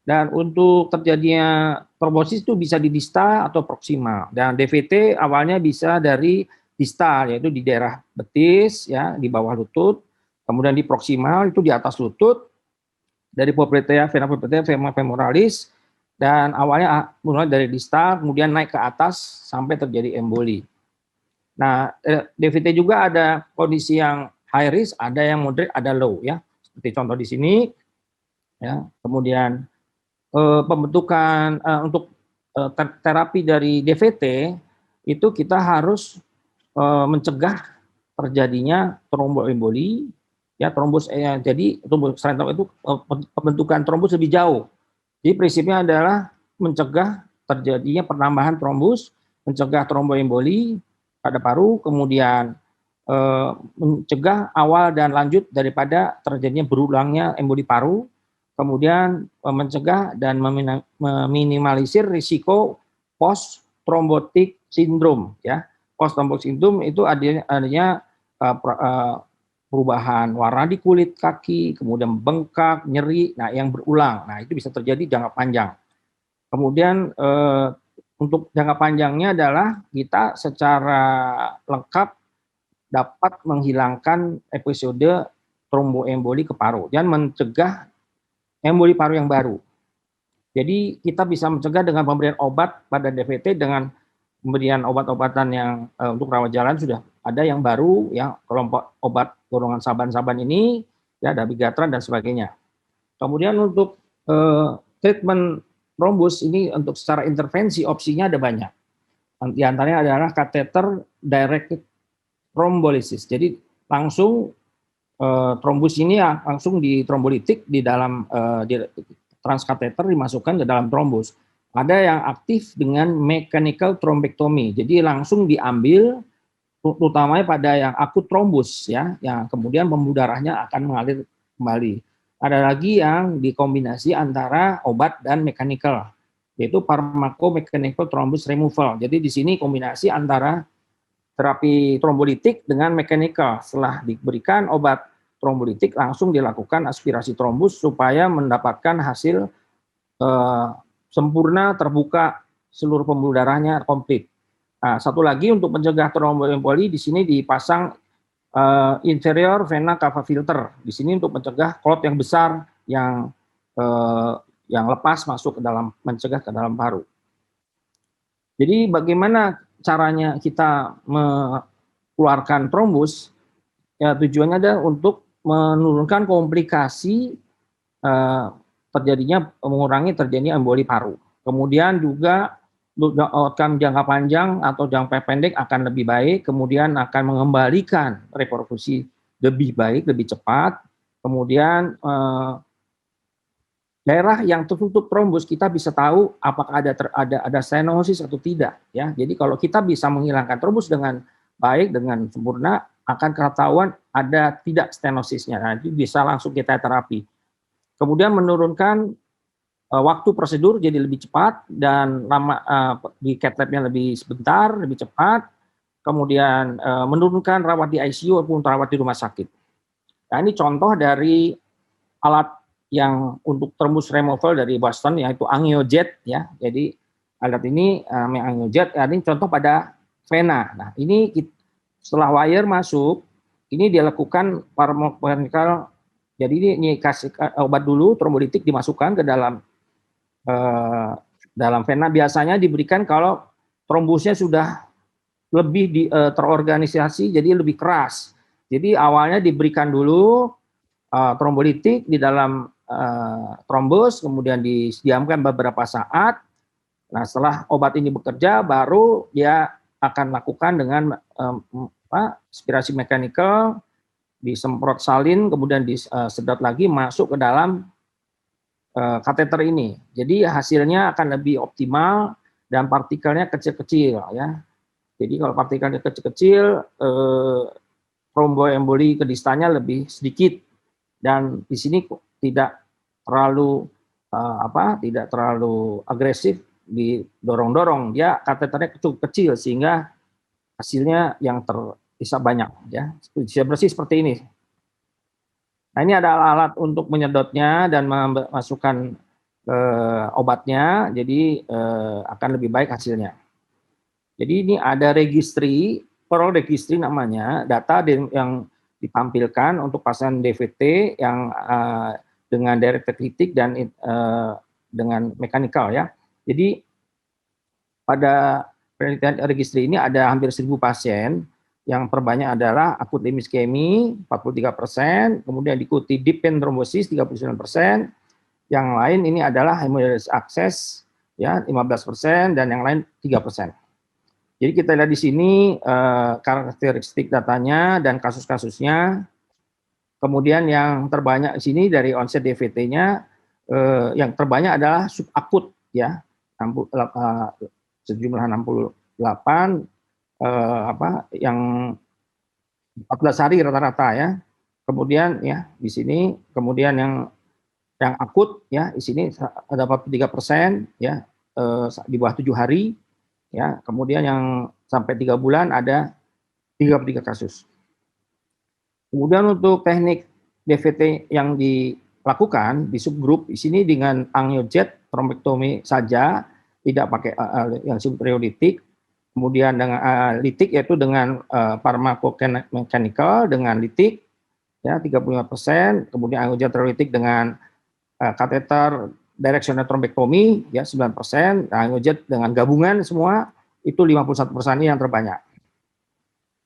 Dan untuk terjadinya trombosis itu bisa di distal atau proksimal. Dan DVT awalnya bisa dari distal yaitu di daerah betis ya, di bawah lutut. Kemudian di proksimal itu di atas lutut dari popliteal, vena popliteal, vena femoralis, dan awalnya mulai dari distal kemudian naik ke atas sampai terjadi emboli. Nah, DVT juga ada kondisi yang high risk, ada yang moderate, ada low ya. Seperti contoh di sini ya. Kemudian pembentukan untuk terapi dari DVT itu kita harus mencegah terjadinya tromboemboli ya, trombus jadi trombus itu pembentukan trombus lebih jauh. Jadi prinsipnya adalah mencegah terjadinya penambahan trombus, mencegah tromboemboli pada paru, kemudian mencegah awal dan lanjut daripada terjadinya berulangnya emboli paru, kemudian mencegah dan meminimalisir risiko post thrombotic syndrome ya. Post thrombotic syndrome itu adanya perubahan warna di kulit kaki, kemudian bengkak, nyeri, nah yang berulang. Nah, itu bisa terjadi jangka panjang. Kemudian untuk jangka panjangnya adalah kita secara lengkap dapat menghilangkan episode tromboemboli ke paru dan mencegah emboli paru yang baru. Jadi kita bisa mencegah dengan pemberian obat pada DVT dengan pemberian obat-obatan yang untuk rawat jalan sudah ada yang baru ya, kelompok obat golongan saban-saban ini ya, dabigatran dan sebagainya. Kemudian untuk treatment trombus ini untuk secara intervensi opsinya ada banyak. Di antaranya adalah kateter directed thrombolysis. Jadi langsung trombus ini ya, langsung di trombolitik di dalam transkateter dimasukkan ke dalam trombus. Ada yang aktif dengan mechanical thrombectomy. Jadi langsung diambil utamanya pada yang akut trombus ya, yang kemudian pembuluh darahnya akan mengalir kembali. Ada lagi yang dikombinasi antara obat dan mechanical, yaitu pharmacomechanical thrombus removal. Jadi di sini kombinasi antara terapi trombolitik dengan mechanical. Setelah diberikan obat trombolitik langsung dilakukan aspirasi trombus supaya mendapatkan hasil sempurna, terbuka seluruh pembuluh darahnya komplit. Nah, satu lagi untuk mencegah tromboemboli di sini dipasang inferior vena cava filter. Di sini untuk mencegah klot yang besar yang lepas masuk ke dalam, mencegah ke dalam paru. Jadi bagaimana caranya kita mengeluarkan trombus? Ya, tujuannya adalah untuk menurunkan komplikasi mengurangi terjadinya emboli paru. Kemudian juga outcome jangka panjang atau jangka pendek akan lebih baik, kemudian akan mengembalikan reperfusi lebih baik, lebih cepat. Kemudian daerah yang tertutup trombus kita bisa tahu apakah ada stenosis atau tidak ya. Jadi kalau kita bisa menghilangkan trombus dengan baik, dengan sempurna, akan ketahuan ada tidak stenosisnya. Nah, itu bisa langsung kita terapi. Kemudian menurunkan waktu prosedur jadi lebih cepat dan lama di cath lab-nya lebih sebentar, lebih cepat. Kemudian menurunkan rawat di ICU maupun rawat di rumah sakit. Nah, ini contoh dari alat yang untuk trombus removal dari Boston yaitu angiojet ya. Jadi alat ini angiojet, ini contoh pada vena. Nah, ini setelah wire masuk, ini dia lakukan pharmacomechanical. Jadi ini kasih obat dulu, trombolitik dimasukkan ke dalam vena. Biasanya diberikan kalau trombusnya sudah lebih terorganisasi, jadi lebih keras. Jadi awalnya diberikan dulu trombolitik di dalam trombus, kemudian didiamkan beberapa saat. Nah, setelah obat ini bekerja, baru dia akan lakukan dengan aspirasi mechanical, disemprot salin, kemudian disedot lagi masuk ke dalam kateter ini. Jadi hasilnya akan lebih optimal dan partikelnya kecil-kecil ya. Jadi kalau partikelnya kecil-kecil, tromboemboli ke distalnya lebih sedikit dan di sini tidak terlalu agresif didorong-dorong, dia kateternya cukup kecil sehingga hasilnya yang bisa banyak, ya. Bisa bersih seperti ini. Nah, ini ada alat untuk menyedotnya dan memasukkan obatnya, jadi akan lebih baik hasilnya. Jadi ini ada registry, Pearl Registry namanya, data yang ditampilkan untuk pasien DVT yang dengan directed heating dan dengan mekanikal, ya. Jadi pada penelitian registry ini ada hampir 1.000 pasien, yang terbanyak adalah akut iskemi 43%, kemudian diikuti deep vein thrombosis 39%, yang lain ini adalah hemodialysis access ya 15% dan yang lain 3%. Jadi kita lihat di sini karakteristik datanya dan kasus-kasusnya. Kemudian yang terbanyak di sini dari onset DVT-nya yang terbanyak adalah subakut ya, sejumlah 68 yang 14 hari rata-rata ya. Kemudian ya di sini kemudian yang akut ya di sini ada 43% ya di bawah 7 hari ya. Kemudian yang sampai 3 bulan ada 33 kasus. Kemudian untuk teknik DVT yang dilakukan di subgrup di sini dengan angiojet trombektomi saja, tidak pakai yang disebut perioditik. Kemudian dengan litik yaitu dengan pharmacomechanical dengan litik ya 35%, kemudian angiojet triolitik dengan kateter directional trombektomi ya 9%, angiojet dengan gabungan semua itu 51% yang terbanyak.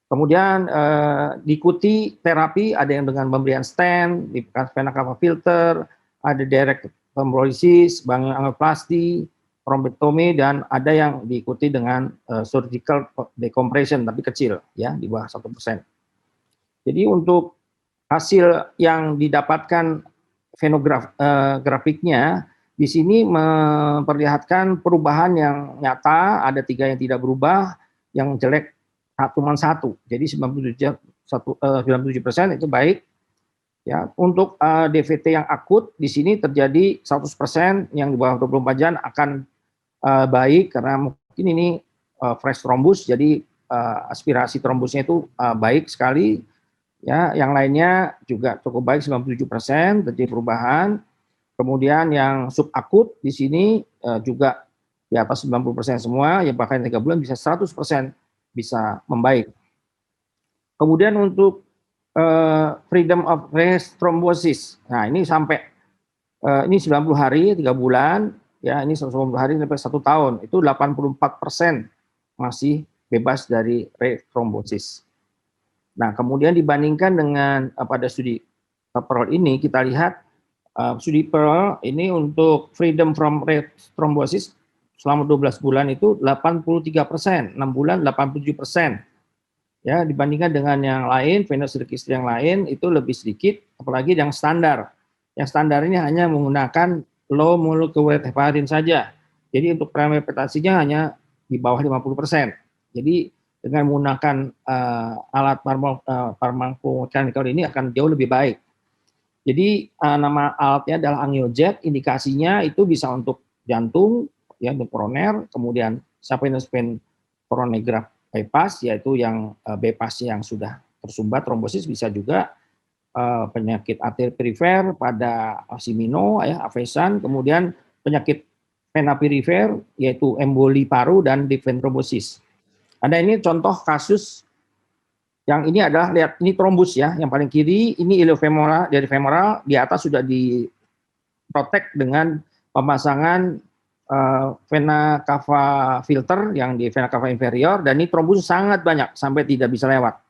Kemudian diikuti terapi ada yang dengan pemberian stent, di vena cava filter, ada direct thrombolysis, angioplasti, trombektomi, dan ada yang diikuti dengan surgical decompression tapi kecil ya di bawah 1%. Jadi untuk hasil yang didapatkan grafiknya di sini memperlihatkan perubahan yang nyata, ada 3 yang tidak berubah, yang jelek cuma 1. Jadi 97% itu baik. Ya, untuk DVT yang akut di sini terjadi 100% yang di bawah 24 jam akan baik karena mungkin ini fresh thrombus, jadi aspirasi trombusnya itu baik sekali. Ya, yang lainnya juga cukup baik 97% terjadi perubahan. Kemudian yang subakut di sini juga di atas 90% semua, ya bahkan 3 bulan bisa 100% bisa membaik. Kemudian untuk freedom of rest thrombosis, nah ini sampai ini 90 hari, 3 bulan, ya ini 190 hari sampai 1 tahun, itu 84% masih bebas dari rest thrombosis. Nah kemudian dibandingkan dengan pada studi Pearl ini, kita lihat studi Pearl ini untuk freedom from rest thrombosis selama 12 bulan itu 83%, 6 bulan 87%. Ya, dibandingkan dengan yang lain, venous registry yang lain itu lebih sedikit, apalagi yang standar. Yang standar ini hanya menggunakan low molecular weight heparin saja. Jadi untuk primary hipertensinya hanya di bawah 50%. Jadi dengan menggunakan alat pharmacomechanical ini akan jauh lebih baik. Jadi nama alatnya adalah angiojet, indikasinya itu bisa untuk jantung, ya untuk koroner, kemudian saphenous vein coronagraph bypass, yaitu yang bypass yang sudah tersumbat trombosis, bisa juga penyakit arteri perifer pada Simino, ya, afesan, kemudian penyakit vena perifer, yaitu emboli paru dan deep vein thrombosis. Ada ini contoh kasus yang ini adalah, lihat ini trombus ya, yang paling kiri ini iliofemoral, dari femoral, di atas sudah diprotek dengan pemasangan vena cava filter yang di vena cava inferior, dan ini trombus sangat banyak sampai tidak bisa lewat.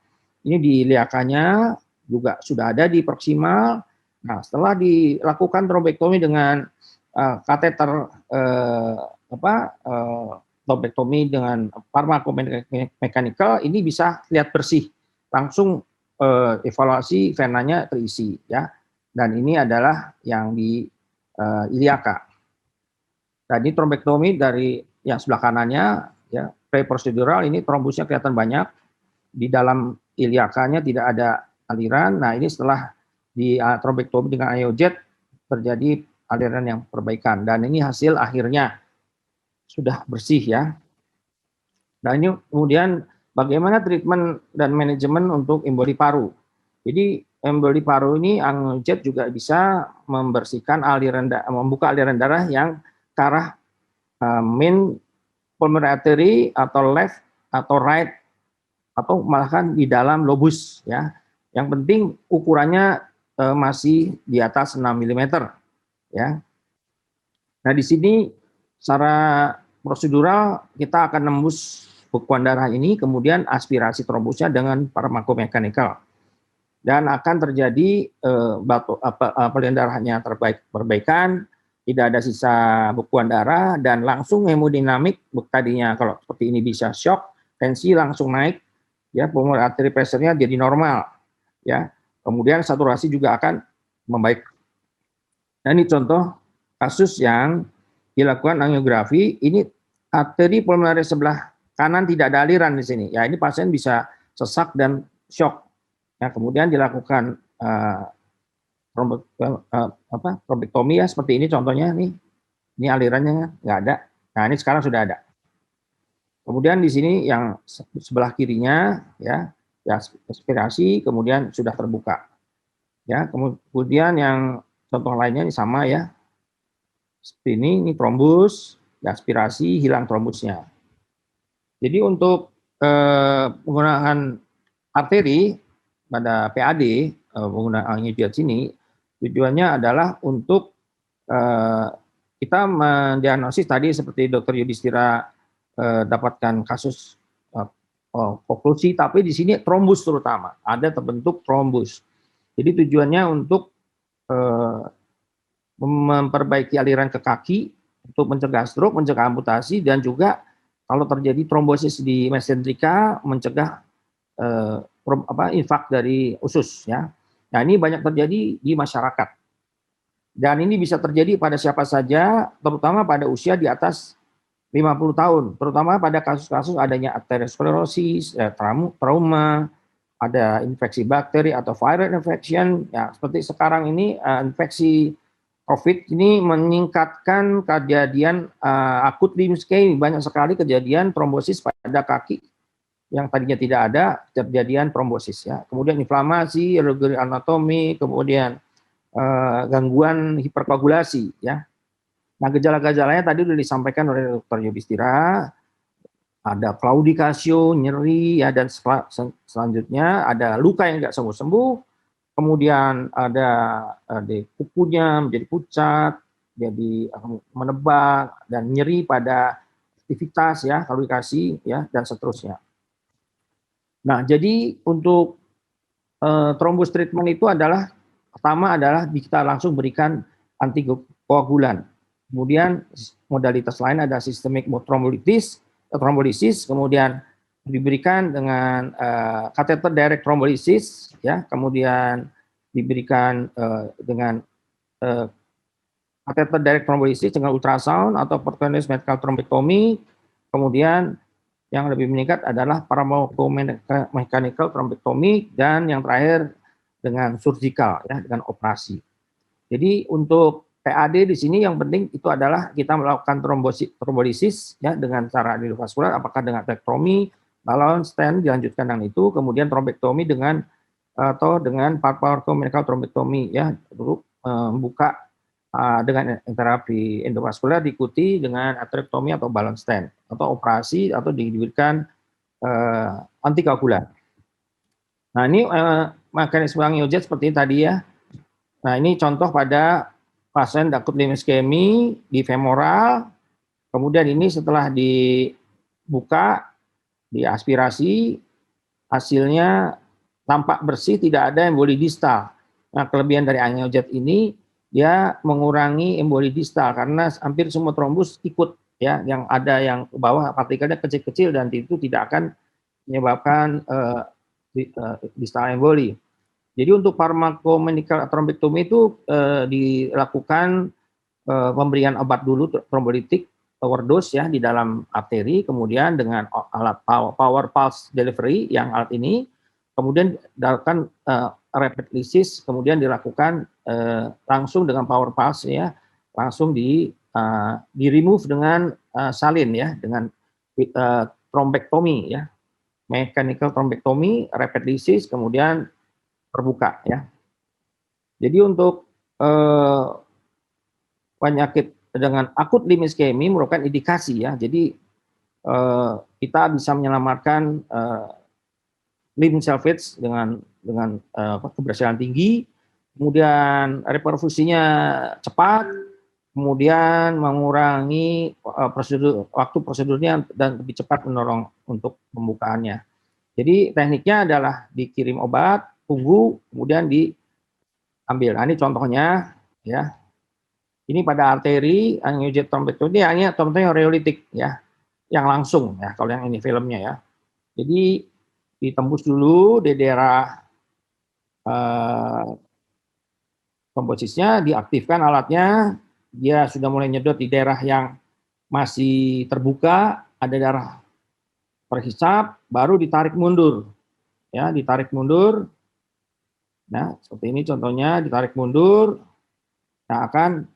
Ini di iliakanya juga sudah ada di proksimal. Nah, setelah dilakukan trombektomi dengan kateter trombektomi dengan pharmacomechanical, ini bisa lihat bersih, langsung evaluasi venanya terisi ya. Dan ini adalah yang di iliaka. Nah, ini trombektomi dari yang sebelah kanannya ya, pre-prosedural, ini trombusnya kelihatan banyak, di dalam iliakanya tidak ada aliran. Nah, ini setelah di trombektomi dengan angiojet terjadi aliran yang perbaikan, dan ini hasil akhirnya sudah bersih ya. Nah ini kemudian bagaimana treatment dan manajemen untuk emboli paru. Jadi emboli paru ini angiojet juga bisa membersihkan aliran membuka aliran darah yang ke arah main pulmonary artery atau left atau right atau malahan di dalam lobus ya. Yang penting ukurannya masih di atas 6 mm ya. Nah, di sini secara prosedural kita akan nembus bekuan darah ini, kemudian aspirasi trombusnya dengan farmakomekanikal. Dan akan terjadi pelihan darahnya perbaikan, tidak ada sisa bekuan darah, dan langsung hemodinamik, tadinya kalau seperti ini bisa shock, tensi langsung naik, ya pulmonary artery pressure-nya jadi normal, ya. Kemudian saturasi juga akan membaik. Nah, ini contoh kasus yang dilakukan angiografi, ini arteri pulmonary sebelah kanan tidak ada aliran di sini. Ya, ini pasien bisa sesak dan shock. Ya, kemudian dilakukan trombektomi ya, seperti ini contohnya nih. Ini alirannya nggak ada. Nah, ini sekarang sudah ada. Kemudian di sini yang sebelah kirinya ya aspirasi, kemudian sudah terbuka. Ya, kemudian yang contoh lainnya ini sama ya. Seperti ini trombus, aspirasi, hilang trombusnya. Jadi untuk penggunaan arteri pada PAD, penggunaan angiojet sini, tujuannya adalah untuk kita mendiagnosis tadi seperti Dr. Yudhistira dapatkan kasus oklusi, tapi di sini trombus terutama, ada terbentuk trombus. Jadi tujuannya untuk memperbaiki aliran ke kaki, untuk mencegah stroke, mencegah amputasi, dan juga kalau terjadi trombosis di mesenterika, mencegah infak dari usus ya. Nah, ini banyak terjadi di masyarakat. Dan ini bisa terjadi pada siapa saja, terutama pada usia di atas 50 tahun, terutama pada kasus-kasus adanya arteriosklerosis, trauma, ada infeksi bakteri atau viral infection, ya seperti sekarang ini infeksi COVID ini meningkatkan kejadian akut limb ischemia, banyak sekali kejadian trombosis pada kaki yang tadinya tidak ada, kejadian trombosis ya. Kemudian inflamasi, irregular anatomi, kemudian gangguan hiperkoagulasi ya. Nah, gejala-gejalanya tadi sudah disampaikan oleh Dr. Yudhistira, ada claudicatio, nyeri ya, dan selanjutnya ada luka yang tidak sembuh-sembuh, kemudian ada di kukunya menjadi pucat, jadi menebak dan nyeri pada aktivitas ya, claudicatio ya, dan seterusnya. Nah, jadi untuk thrombus treatment itu adalah pertama adalah kita langsung berikan antikoagulan. Kemudian modalitas lain ada systemic trombolisis, kemudian diberikan dengan catheter direct thrombolysis ya, kemudian diberikan dengan catheter direct thrombolysis dengan ultrasound atau percutaneous medical thrombectomy, kemudian yang lebih meningkat adalah farmakomekanikal thrombectomy, dan yang terakhir dengan surgical ya, dengan operasi. Jadi untuk PAD di sini yang penting itu adalah kita melakukan trombolisis ya dengan cara endovaskular, apakah dengan tektomi, balon stent dilanjutkan dengan itu, kemudian trombektomi dengan atau dengan farmakomekanikal trombektomi ya, dulu membuka dengan terapi endovaskular diikuti dengan aterektomi atau balon stent atau operasi atau diberikan antikoagulan. Nah, ini mekanisme angiojet seperti tadi ya. Nah, ini contoh pada pasien akut limb ischemia di femoral, kemudian ini setelah dibuka, diaspirasi, hasilnya tampak bersih, tidak ada emboli distal. Nah, kelebihan dari angiojet ini, dia mengurangi emboli distal karena hampir semua trombus ikut ya, yang ada yang ke bawah partikelnya kecil-kecil dan itu tidak akan menyebabkan distal emboli. Jadi untuk farmakomekanikal trombektomi itu dilakukan pemberian obat dulu trombolitik overdose ya di dalam arteri, kemudian dengan alat power pulse delivery yang alat ini, kemudian dilakukan rapid lysis, kemudian dilakukan langsung dengan power pulse ya, langsung di di remove dengan salin ya, dengan thrombectomy ya, mechanical thrombectomy, rapid lysis, kemudian terbuka ya. Jadi untuk penyakit dengan akut limb ischemia merupakan indikasi ya. Jadi kita bisa menyelamatkan limb salvage dengan keberhasilan tinggi, kemudian reperfusinya cepat, kemudian mengurangi waktu prosedurnya dan lebih cepat menolong untuk pembukaannya. Jadi tekniknya adalah dikirim obat, tunggu, kemudian diambil. Nah, ini contohnya ya. Ini pada arteri angiojet thrombectomy, ini hanya contohnya reolitik ya, yang langsung ya. Kalau yang ini filmnya ya. Jadi ditembus dulu di daerah trombosisnya, diaktifkan alatnya, dia sudah mulai nyedot di daerah yang masih terbuka, ada darah terhisap, baru ditarik mundur. Ya, ditarik mundur. Nah, seperti ini contohnya, ditarik mundur. Nah, akan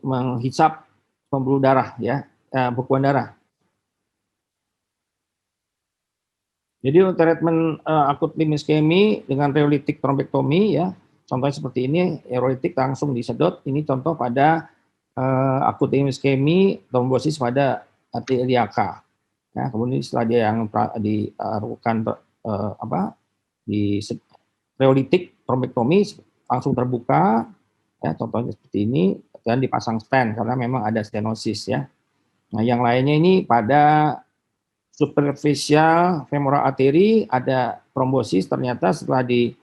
menghisap pembuluh darah ya, bekuan darah. Jadi untuk treatment akut limb ischemia dengan reolitik thrombectomy ya, contohnya seperti ini, reolitik langsung disedot. Ini contoh pada akut limb ischemia trombosis pada arteri iliaka. Ya, kemudian setelah dia yang dilakukan di reolitik thrombectomy langsung terbuka, ya contohnya seperti ini, dan dipasang stent karena memang ada stenosis ya. Nah, yang lainnya ini pada superficial femoral artery ada trombosis, ternyata setelah di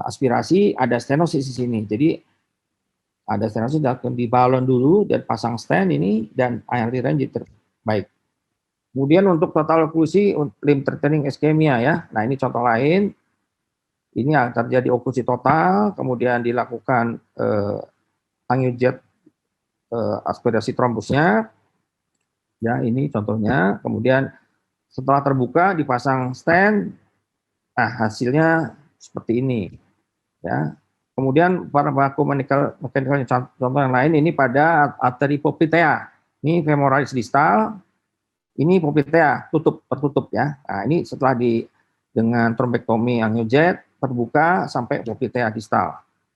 aspirasi ada stenosis di sini. Jadi ada stenosis, di balon dulu dan pasang stent ini dan arterinya jadi baik. Kemudian untuk total oklusi limb threatening ischemia ya. Nah, ini contoh lain. Ini terjadi oklusi total, kemudian dilakukan angiojet aspirasi trombusnya. Ya, ini contohnya. Kemudian setelah terbuka dipasang stent. Nah, hasilnya seperti ini. Ya. Kemudian para baku mechanical contoh yang lain ini pada arteri poplitea. Ini femoralis distal. Ini poplitea tertutup ya. Nah, ini setelah dengan trombektomi angiojet terbuka sampai poplitea distal.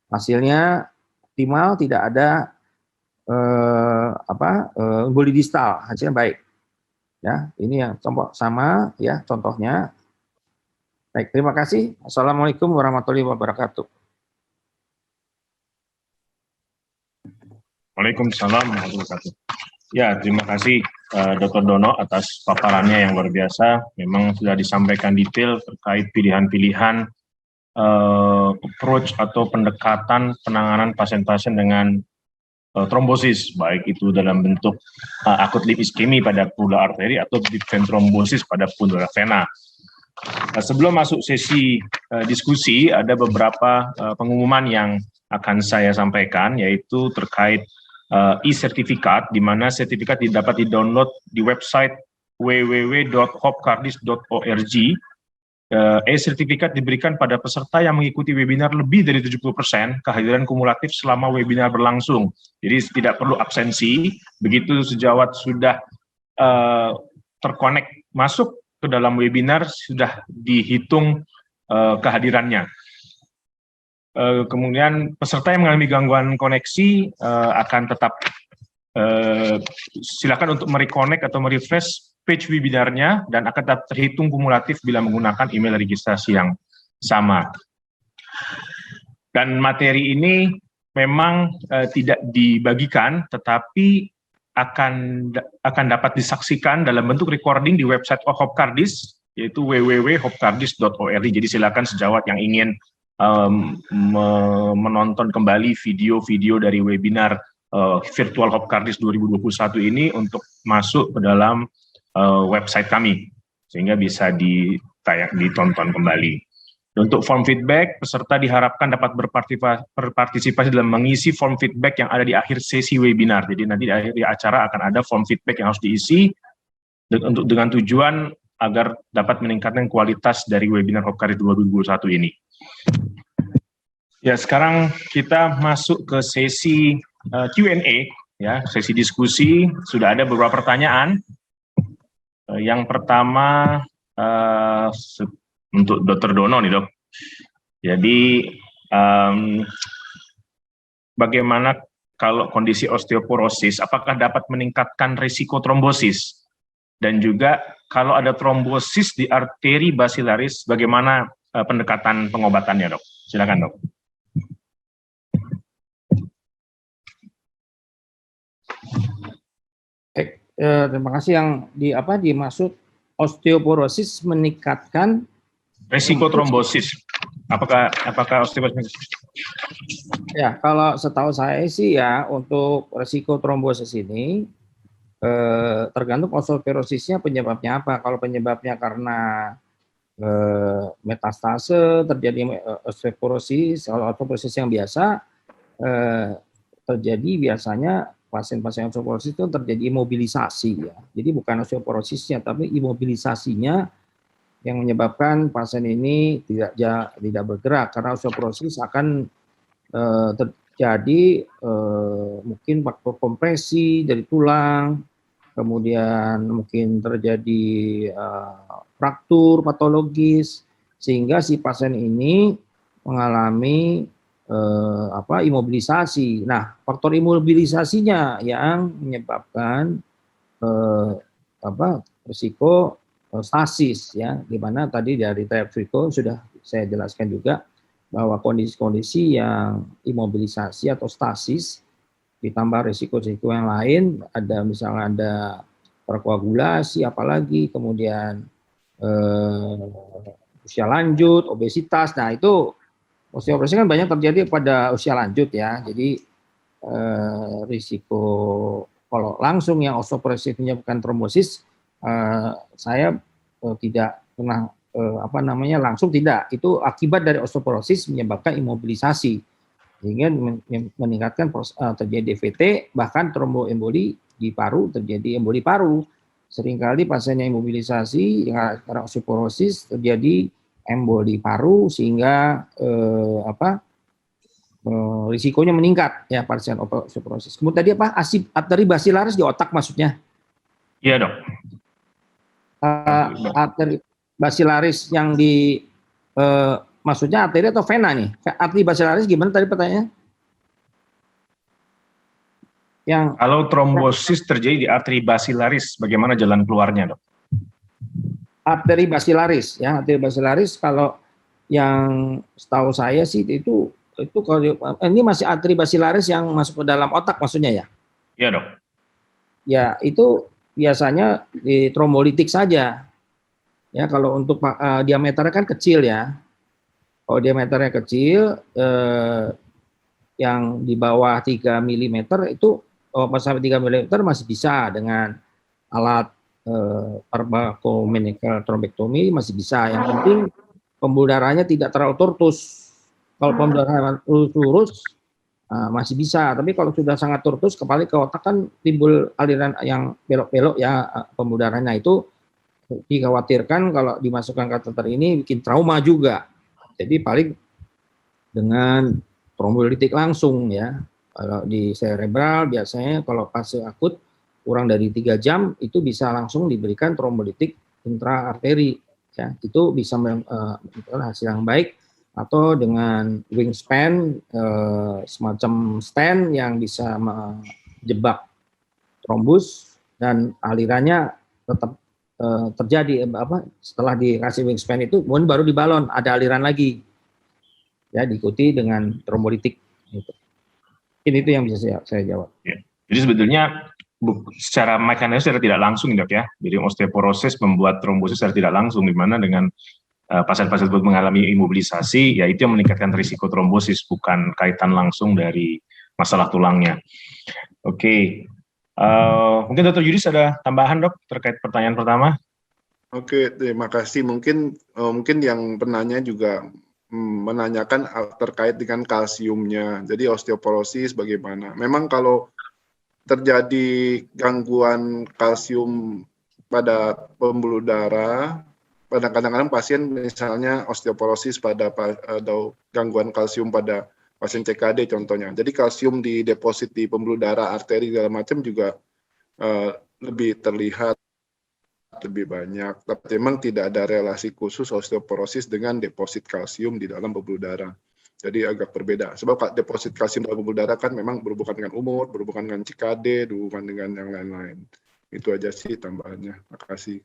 Hasilnya optimal, tidak ada emboli distal, hasilnya baik. Ya, ini yang contoh sama ya contohnya. Baik, terima kasih. Assalamualaikum warahmatullahi wabarakatuh. Waalaikumsalam warahmatullahi wabarakatuh. Ya, terima kasih Dr. Dono atas paparannya yang luar biasa. Memang sudah disampaikan detail terkait pilihan-pilihan approach atau pendekatan penanganan pasien-pasien dengan trombosis, baik itu dalam bentuk akut limb ischemia pada pembuluh arteri atau trombosis pada pembuluh vena. Sebelum masuk sesi diskusi, ada beberapa pengumuman yang akan saya sampaikan, yaitu terkait e-sertifikat, di mana sertifikat dapat di-download di website www.hopcardis.org. E-sertifikat diberikan pada peserta yang mengikuti webinar lebih dari 70% kehadiran kumulatif selama webinar berlangsung. Jadi tidak perlu absensi, begitu sejawat sudah terkonek masuk ke dalam webinar, sudah dihitung kehadirannya. Kemudian peserta yang mengalami gangguan koneksi akan tetap silakan untuk mereconnect atau merefresh page webinarnya dan akan tetap terhitung kumulatif bila menggunakan email registrasi yang sama. Dan materi ini memang tidak dibagikan, tetapi akan dapat disaksikan dalam bentuk recording di website Hopcardis, yaitu www.hopcardis.org. Jadi silakan sejawat yang ingin menonton kembali video-video dari webinar virtual Hopcardis 2021 ini untuk masuk ke dalam website kami, sehingga bisa ditonton kembali. Untuk form feedback, peserta diharapkan dapat berpartisipasi dalam mengisi form feedback yang ada di akhir sesi webinar. Jadi nanti di akhir acara akan ada form feedback yang harus diisi dengan tujuan agar dapat meningkatkan kualitas dari webinar Hopcardis 2021 ini. Ya, sekarang kita masuk ke sesi Q&A, ya, sesi diskusi. Sudah ada beberapa pertanyaan. Yang pertama untuk Dr. Dono nih, Dok. Jadi, bagaimana kalau kondisi osteoporosis, apakah dapat meningkatkan risiko trombosis? Dan juga kalau ada trombosis di arteri basilaris, bagaimana pendekatan pengobatannya, Dok? Silakan, Dok. Terima kasih. Yang dimaksud osteoporosis meningkatkan risiko trombosis. Apakah osteoporosis? Ya, kalau setahu saya sih ya, untuk risiko trombosis ini tergantung osteoporosisnya penyebabnya apa. Kalau penyebabnya karena metastase terjadi osteoporosis, kalau osteoporosis yang biasa terjadi biasanya pasien-pasien osteoporosis itu terjadi imobilisasi ya. Jadi bukan osteoporosisnya, tapi imobilisasinya yang menyebabkan pasien ini tidak bergerak, karena osteoporosis akan terjadi mungkin faktor kompresi dari tulang, kemudian mungkin terjadi fraktur patologis, sehingga si pasien ini mengalami imobilisasi. Nah, faktor imobilisasinya yang menyebabkan risiko stasis ya, di mana tadi dari Trevrico sudah saya jelaskan juga bahwa kondisi-kondisi yang imobilisasi atau stasis ditambah risiko-risiko yang lain, ada misalnya ada perkoagulasi, apalagi kemudian usia lanjut, obesitas. Nah, itu osteoporosis kan banyak terjadi pada usia lanjut ya. Jadi risiko kalau langsung yang osteoporosis menyebabkan trombosis, saya tidak pernah langsung tidak. Itu akibat dari osteoporosis menyebabkan imobilisasi, sehingga meningkatkan terjadi DVT, bahkan tromboemboli di paru, terjadi emboli paru. Seringkali pasien yang imobilisasi karena osteoporosis terjadi emboli paru, sehingga risikonya meningkat ya pasien osteoporosis. Kemudian tadi arteri basilaris di otak maksudnya? Iya, Dok. Arteri basilaris yang di maksudnya arteri atau vena nih? Arteri basilaris gimana tadi pertanyaannya? Kalau trombosis terjadi di arteri basilaris, bagaimana jalan keluarnya, Dok? Arteri basilaris ya, arteri basilaris kalau yang setahu saya sih itu kalau ini masih arteri basilaris yang masuk ke dalam otak maksudnya ya? Iya, Dok. Ya, itu biasanya di trombolitik saja. Ya, kalau untuk diameternya kan kecil ya. Kalau diameternya kecil yang di bawah 3 mm itu sampai 3 mm masih bisa dengan alat thrombectomy trombektomi masih bisa. Yang penting pembuluh darahnya tidak terlalu tertutus. Kalau pembuluh darah lurus masih bisa, tapi kalau sudah sangat tertutus kembali ke otak kan timbul aliran yang belok-belok ya pembuluh darahnya. Itu dikhawatirkan kalau dimasukkan kateter ini bikin trauma juga. Jadi paling dengan trombolitik langsung ya. Kalau di cerebral biasanya kalau fase akut kurang dari 3 jam itu bisa langsung diberikan trombolitik intraarteri ya. Itu bisa hasil yang baik, atau dengan wingspan semacam stent yang bisa menjebak trombus dan alirannya tetap terjadi setelah dikasih wingspan itu kemudian baru dibalon ada aliran lagi ya, diikuti dengan trombolitik gitu. Ini itu yang bisa saya jawab. Ya. Jadi sebetulnya secara mekanis secara tidak langsung, Dok ya. Jadi osteoporosis membuat trombosis secara tidak langsung, di mana dengan pasien-pasien tersebut mengalami imobilisasi, ya itu yang meningkatkan risiko trombosis, bukan kaitan langsung dari masalah tulangnya. Oke. Mungkin Dr. Yudis ada tambahan, Dok, terkait pertanyaan pertama? Oke, terima kasih. Mungkin yang penanya juga menanyakan terkait dengan kalsiumnya. Jadi osteoporosis bagaimana? Memang kalau terjadi gangguan kalsium pada pembuluh darah, kadang-kadang pasien misalnya osteoporosis pada gangguan kalsium pada pasien CKD contohnya. Jadi kalsium di deposit di pembuluh darah, arteri segala macam juga lebih terlihat lebih banyak. Tapi memang tidak ada relasi khusus osteoporosis dengan deposit kalsium di dalam pembuluh darah. Jadi agak berbeda. Sebab deposit kalsium dalam pembuluh darah kan memang berhubungan dengan umur, berhubungan dengan CKD, berhubungan dengan yang lain-lain. Itu aja sih tambahannya. Makasih.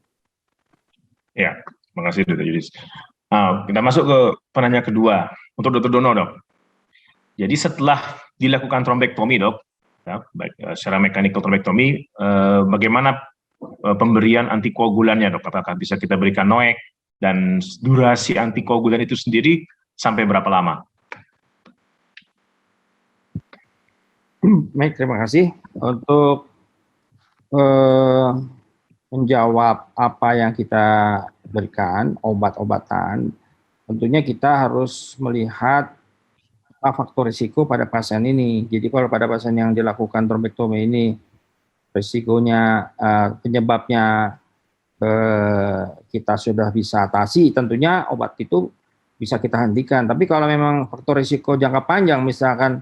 Ya, makasih Dr. Yudis. Nah, kita masuk ke penanya kedua untuk Dr. Dono, Dok. Jadi setelah dilakukan trombektomi, Dok, ya, baik secara mekanikal trombektomi, bagaimana pemberian antikoagulannya, Dok? Apakah bisa kita berikan NOAC, dan durasi antikoagulan itu sendiri sampai berapa lama? Baik, terima kasih. Untuk menjawab apa yang kita berikan, obat-obatan, tentunya kita harus melihat apa faktor risiko pada pasien ini. Jadi kalau pada pasien yang dilakukan trombektomi ini, risikonya, penyebabnya kita sudah bisa atasi, tentunya obat itu bisa kita hentikan. Tapi kalau memang faktor risiko jangka panjang, misalkan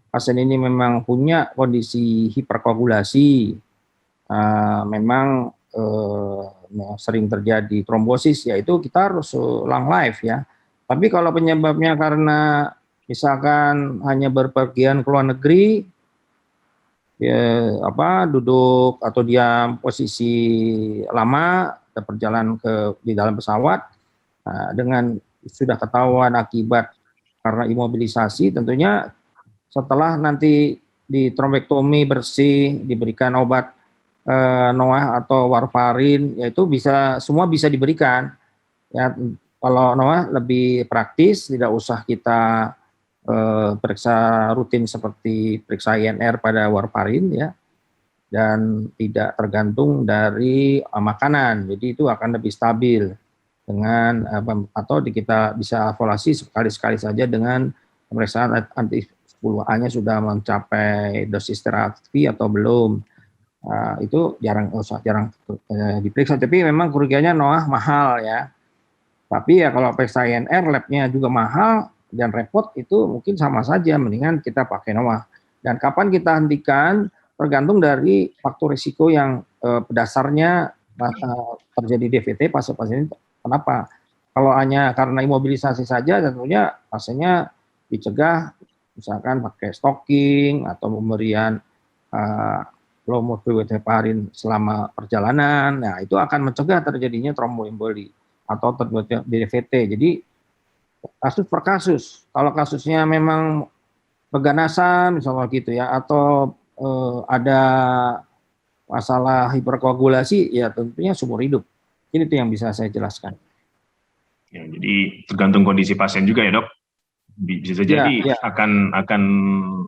pasien ini memang punya kondisi hiperkoagulasi, memang sering terjadi trombosis, yaitu kita harus long life ya. Tapi kalau penyebabnya karena misalkan hanya berpergian ke luar negeri, ya, duduk atau diam posisi lama, perjalanan di dalam pesawat, dengan sudah ketahuan akibat karena imobilisasi, tentunya setelah nanti di trombektomi bersih, diberikan obat NOAH atau warfarin, yaitu semua bisa diberikan. Ya, kalau NOAH lebih praktis, tidak usah kita periksa rutin seperti periksa INR pada warfarin ya, dan tidak tergantung dari makanan. Jadi itu akan lebih stabil dengan atau kita bisa evaluasi sekali-sekali saja dengan pemeriksaan anti 10A-nya sudah mencapai dosis terapi atau belum. Itu jarang diperiksa, tapi memang kerugiannya NOAH mahal ya. Tapi ya kalau periksa INR labnya juga mahal dan repot, itu mungkin sama saja, mendingan kita pakai NOAH. Dan kapan kita hentikan tergantung dari faktor risiko yang dasarnya terjadi DVT pasien ini. Kenapa? Kalau hanya karena imobilisasi saja, tentunya pasiennya dicegah, misalkan pakai stocking atau pemberian low-morphine heparin selama perjalanan. Nah, itu akan mencegah terjadinya tromboemboli atau terjadinya DVT. Jadi kasus per kasus. Kalau kasusnya memang keganasan misalnya gitu ya, atau ada masalah hiperkoagulasi, ya tentunya seumur hidup. Ini tuh yang bisa saya jelaskan. Ya, jadi tergantung kondisi pasien juga ya, Dok. Bisa jadi akan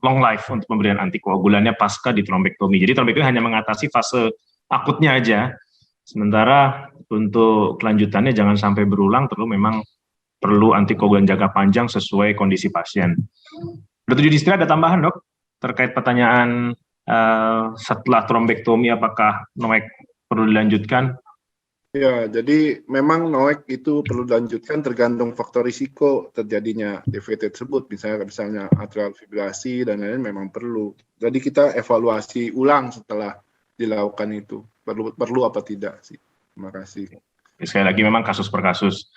long life untuk pemberian antikoagulannya pasca di trombektomi. Jadi trombektomi hanya mengatasi fase akutnya aja, sementara untuk kelanjutannya jangan sampai berulang, terus memang perlu antikoagulan jangka panjang sesuai kondisi pasien. Dr. Yudhistira, ada tambahan, Dok, terkait pertanyaan setelah trombektomi apakah NOAC perlu dilanjutkan? Ya, jadi memang NOAC itu perlu dilanjutkan tergantung faktor risiko terjadinya DVT tersebut, misalnya atrial fibrilasi dan lain-lain memang perlu. Jadi kita evaluasi ulang setelah dilakukan itu, perlu apa tidak sih. Terima kasih. Sekali lagi memang kasus per kasus.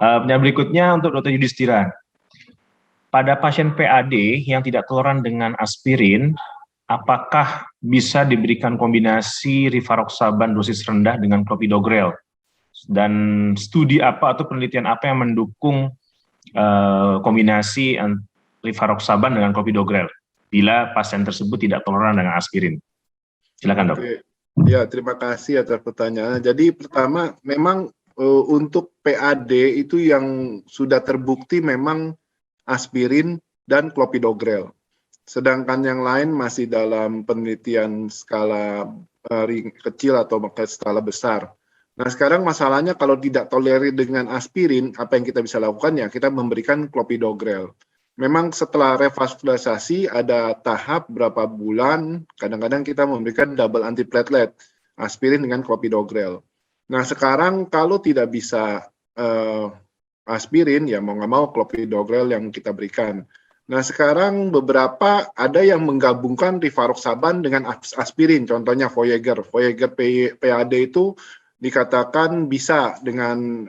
Yang berikutnya untuk Dr. Yudhistira. Pada pasien PAD yang tidak toleran dengan aspirin, apakah bisa diberikan kombinasi rivaroxaban dosis rendah dengan clopidogrel? Dan studi apa atau penelitian apa yang mendukung kombinasi rivaroxaban dengan clopidogrel bila pasien tersebut tidak toleran dengan aspirin? Silakan, Dok. Ya, terima kasih atas pertanyaannya. Jadi pertama, memang untuk PAD itu yang sudah terbukti memang aspirin dan clopidogrel. Sedangkan yang lain masih dalam penelitian skala kecil atau skala besar. Nah, sekarang masalahnya kalau tidak tolerir dengan aspirin, apa yang kita bisa lakukan ya kita memberikan clopidogrel. Memang setelah revaskularisasi ada tahap berapa bulan, kadang-kadang kita memberikan double antiplatelet, aspirin dengan clopidogrel. Nah, sekarang kalau tidak bisa aspirin, ya mau nggak mau clopidogrel yang kita berikan. Nah, sekarang beberapa ada yang menggabungkan rivaroxaban dengan aspirin, contohnya Voyager. Voyager PAD itu dikatakan bisa dengan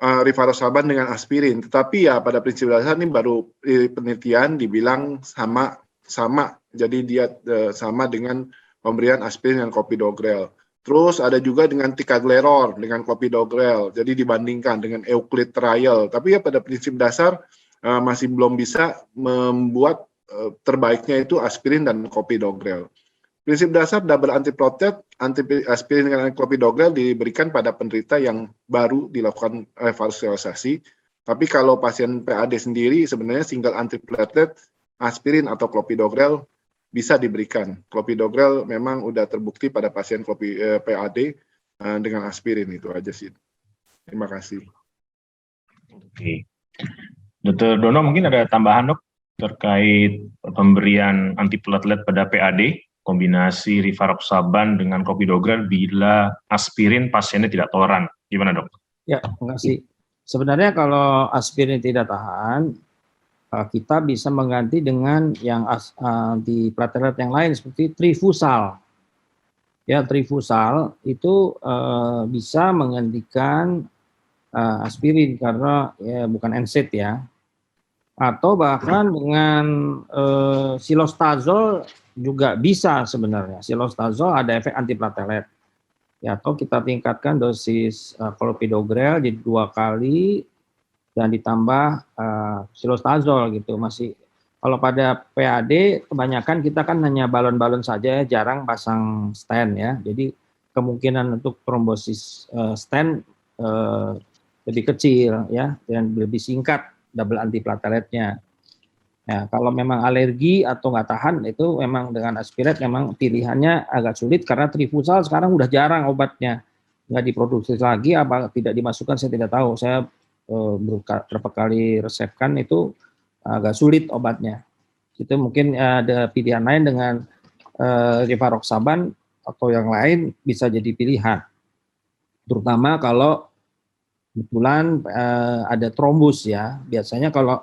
rivaroxaban dengan aspirin, tetapi ya pada prinsip dasar ini baru penelitian dibilang sama, jadi dia sama dengan pemberian aspirin dan clopidogrel. Terus ada juga dengan ticagrelor dengan clopidogrel, jadi dibandingkan dengan Euclid trial, tapi ya pada prinsip dasar masih belum bisa membuat terbaiknya itu aspirin dan clopidogrel. Prinsip dasar double antiplatelet, aspirin dengan clopidogrel diberikan pada penderita yang baru dilakukan revaskularisasi. Tapi kalau pasien PAD sendiri sebenarnya single antiplatelet, aspirin atau clopidogrel bisa diberikan. Clopidogrel memang udah terbukti pada pasien PAD dengan aspirin, itu aja sih. Terima kasih. Oke. Dr. Dono mungkin ada tambahan dok terkait pemberian antiplatelet pada PAD, kombinasi rivaroxaban dengan clopidogrel bila aspirin pasiennya tidak toleran. Gimana dok? Ya, terima kasih. Sebenarnya kalau aspirin tidak tahan, kita bisa mengganti dengan yang antiplatelet yang lain seperti trifusal. Ya, trifusal itu bisa menggantikan aspirin karena ya bukan NSAID ya. Atau bahkan dengan silostazol juga bisa sebenarnya. Silostazol ada efek antiplatelet. Ya, atau kita tingkatkan dosis clopidogrel jadi 2 kali dan ditambah silostazol gitu. Masih kalau pada PAD kebanyakan kita kan hanya balon-balon saja, jarang pasang stent ya. Jadi kemungkinan untuk trombosis stent lebih kecil ya dan lebih singkat double antiplateletnya. Ya, kalau memang alergi atau nggak tahan itu memang dengan aspirin memang pilihannya agak sulit karena trifusal sekarang udah jarang obatnya, nggak diproduksi lagi, apa tidak dimasukkan saya tidak tahu. Saya berapa kali resepkan itu agak sulit obatnya. Itu mungkin ada pilihan lain dengan rivaroxaban atau yang lain bisa jadi pilihan. Terutama kalau kebetulan ada trombus ya. Biasanya kalau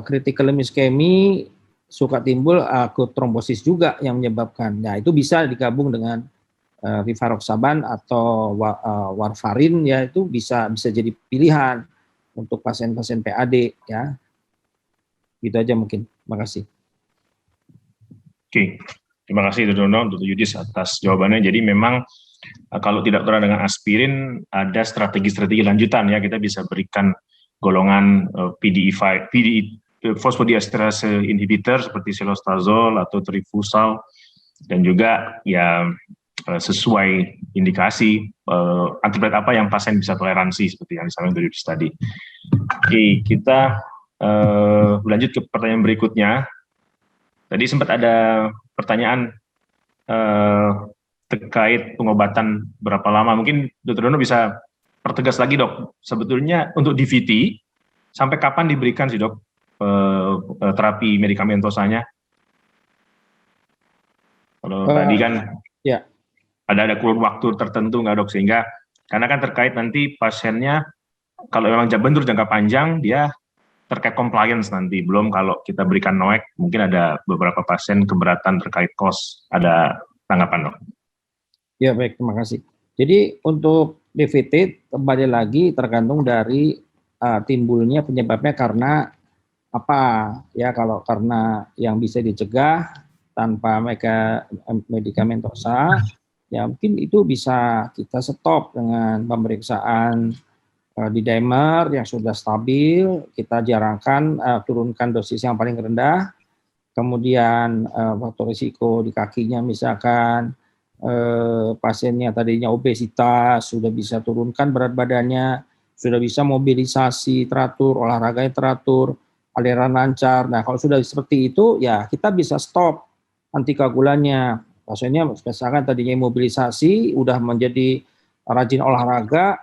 critical ischemia suka timbul akut trombosis juga yang menyebabkan. Nah, itu bisa digabung dengan rivaroxaban atau warfarin ya, itu bisa jadi pilihan untuk pasien-pasien PAD ya. Gitu aja mungkin. Terima kasih. Oke. Terima kasih Dr. Dono, Dr. Yudis atas jawabannya. Jadi memang kalau tidak toleran dengan aspirin ada strategi-strategi lanjutan ya, kita bisa berikan golongan PDE5, phosphodiesterase inhibitor seperti silostazol atau trifusal, dan juga ya sesuai indikasi antiplatelet apa yang pasien bisa toleransi seperti yang disampaikan dari tadi. Oke, kita lanjut ke pertanyaan berikutnya. Tadi sempat ada pertanyaan terkait pengobatan berapa lama. Mungkin Dr. Dono bisa pertegas lagi dok, sebetulnya untuk DVT sampai kapan diberikan sih dok terapi medikamentosanya? Kalau tadi kan ya ada kurun waktu tertentu nggak dok, sehingga karena kan terkait nanti pasiennya kalau memang bentur jangka panjang dia terkait compliance nanti, belum kalau kita berikan NOAC mungkin ada beberapa pasien keberatan terkait cost. Ada tanggapan dok? Ya baik, terima kasih. Jadi untuk DVT kembali lagi tergantung dari timbulnya penyebabnya karena apa ya. Kalau karena yang bisa dicegah tanpa medikamentosa ya mungkin itu bisa kita stop dengan pemeriksaan D-dimer yang sudah stabil, kita jarangkan turunkan dosis yang paling rendah, kemudian faktor risiko di kakinya misalkan pasiennya tadinya obesitas, sudah bisa turunkan berat badannya, sudah bisa mobilisasi teratur, olahraganya teratur, aliran lancar. Nah, kalau sudah seperti itu, ya kita bisa stop antikoagulannya. Pasiennya misalkan tadinya mobilisasi, udah menjadi rajin olahraga,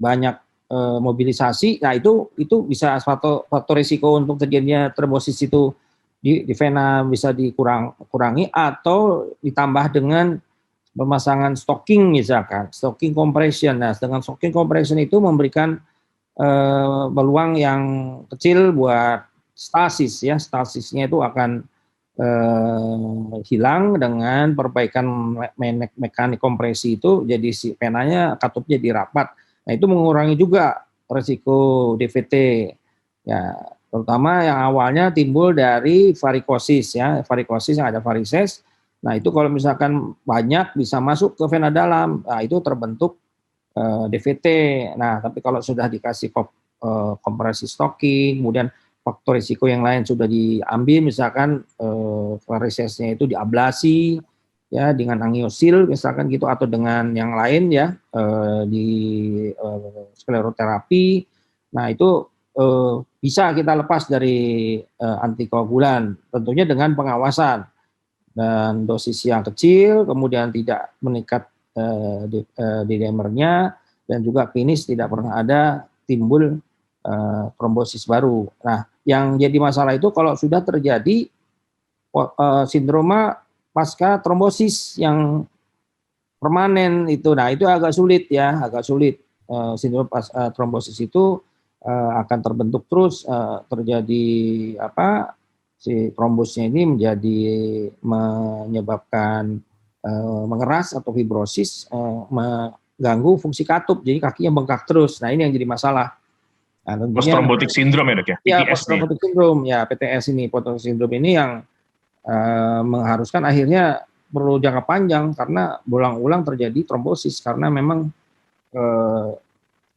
banyak mobilisasi, nah itu bisa faktor risiko untuk terjadinya trombosis itu di vena bisa dikurangi atau ditambah dengan pemasangan stocking misalkan, stocking compression. Nah, dengan stocking compression itu memberikan peluang yang kecil buat stasis ya, stasisnya itu akan hilang dengan perbaikan mekanik kompresi itu, jadi si venanya katupnya dirapat. Nah itu mengurangi juga resiko DVT ya, terutama yang awalnya timbul dari varikosis ya, varikosis yang ada varises. Nah itu kalau misalkan banyak bisa masuk ke vena dalam, nah itu terbentuk DVT. Nah tapi kalau sudah dikasih kompresi stocking, kemudian faktor risiko yang lain sudah diambil, misalkan varisesnya itu diablasi ya dengan angiosil misalkan gitu, atau dengan yang lain ya di skleroterapi. Nah itu bisa kita lepas dari antikoagulan, tentunya dengan pengawasan dan dosis yang kecil, kemudian tidak meningkat D-dimernya, dan juga klinis tidak pernah ada timbul trombosis baru. Nah, yang jadi masalah itu kalau sudah terjadi sindroma pasca trombosis yang permanen itu, nah itu agak sulit ya, agak sulit. Sindrom trombosis itu akan terbentuk terus, terjadi apa? Si trombosnya ini menjadi menyebabkan mengeras atau fibrosis, mengganggu fungsi katup, jadi kakinya bengkak terus. Nah ini yang jadi masalah. Nah, post-thrombotic syndrome ya dok ya? Ya, PTS post-traumatic syndrome, ya PTS ini, post-traumatic syndrome ini yang mengharuskan akhirnya perlu jangka panjang karena berulang-ulang terjadi trombosis karena memang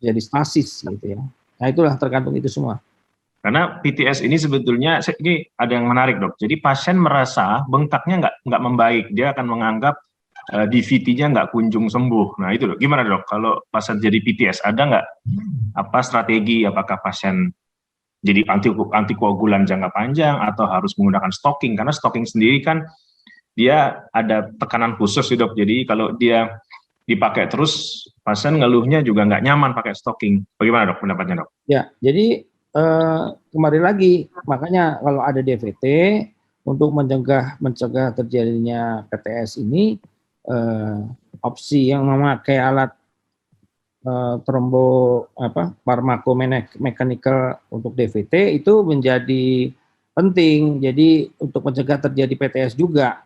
jadi stasis gitu ya. Nah itulah tergantung itu semua. Karena PTS ini sebetulnya, ini ada yang menarik dok. Jadi pasien merasa bengkaknya nggak membaik, dia akan menganggap DVT-nya nggak kunjung sembuh. Nah itu dok, gimana dok kalau pasien jadi PTS, ada nggak apa strategi, apakah pasien jadi antikoagulan jangka panjang atau harus menggunakan stocking, karena stocking sendiri kan dia ada tekanan khusus dok, jadi kalau dia dipakai terus pasien ngeluhnya juga nggak nyaman pakai stocking. Bagaimana dok pendapatnya dok? Ya, jadi kembali lagi, makanya kalau ada DVT untuk mencegah terjadinya PTS ini, opsi yang memakai alat farmakomekanikal untuk DVT itu menjadi penting. Jadi untuk mencegah terjadi PTS juga,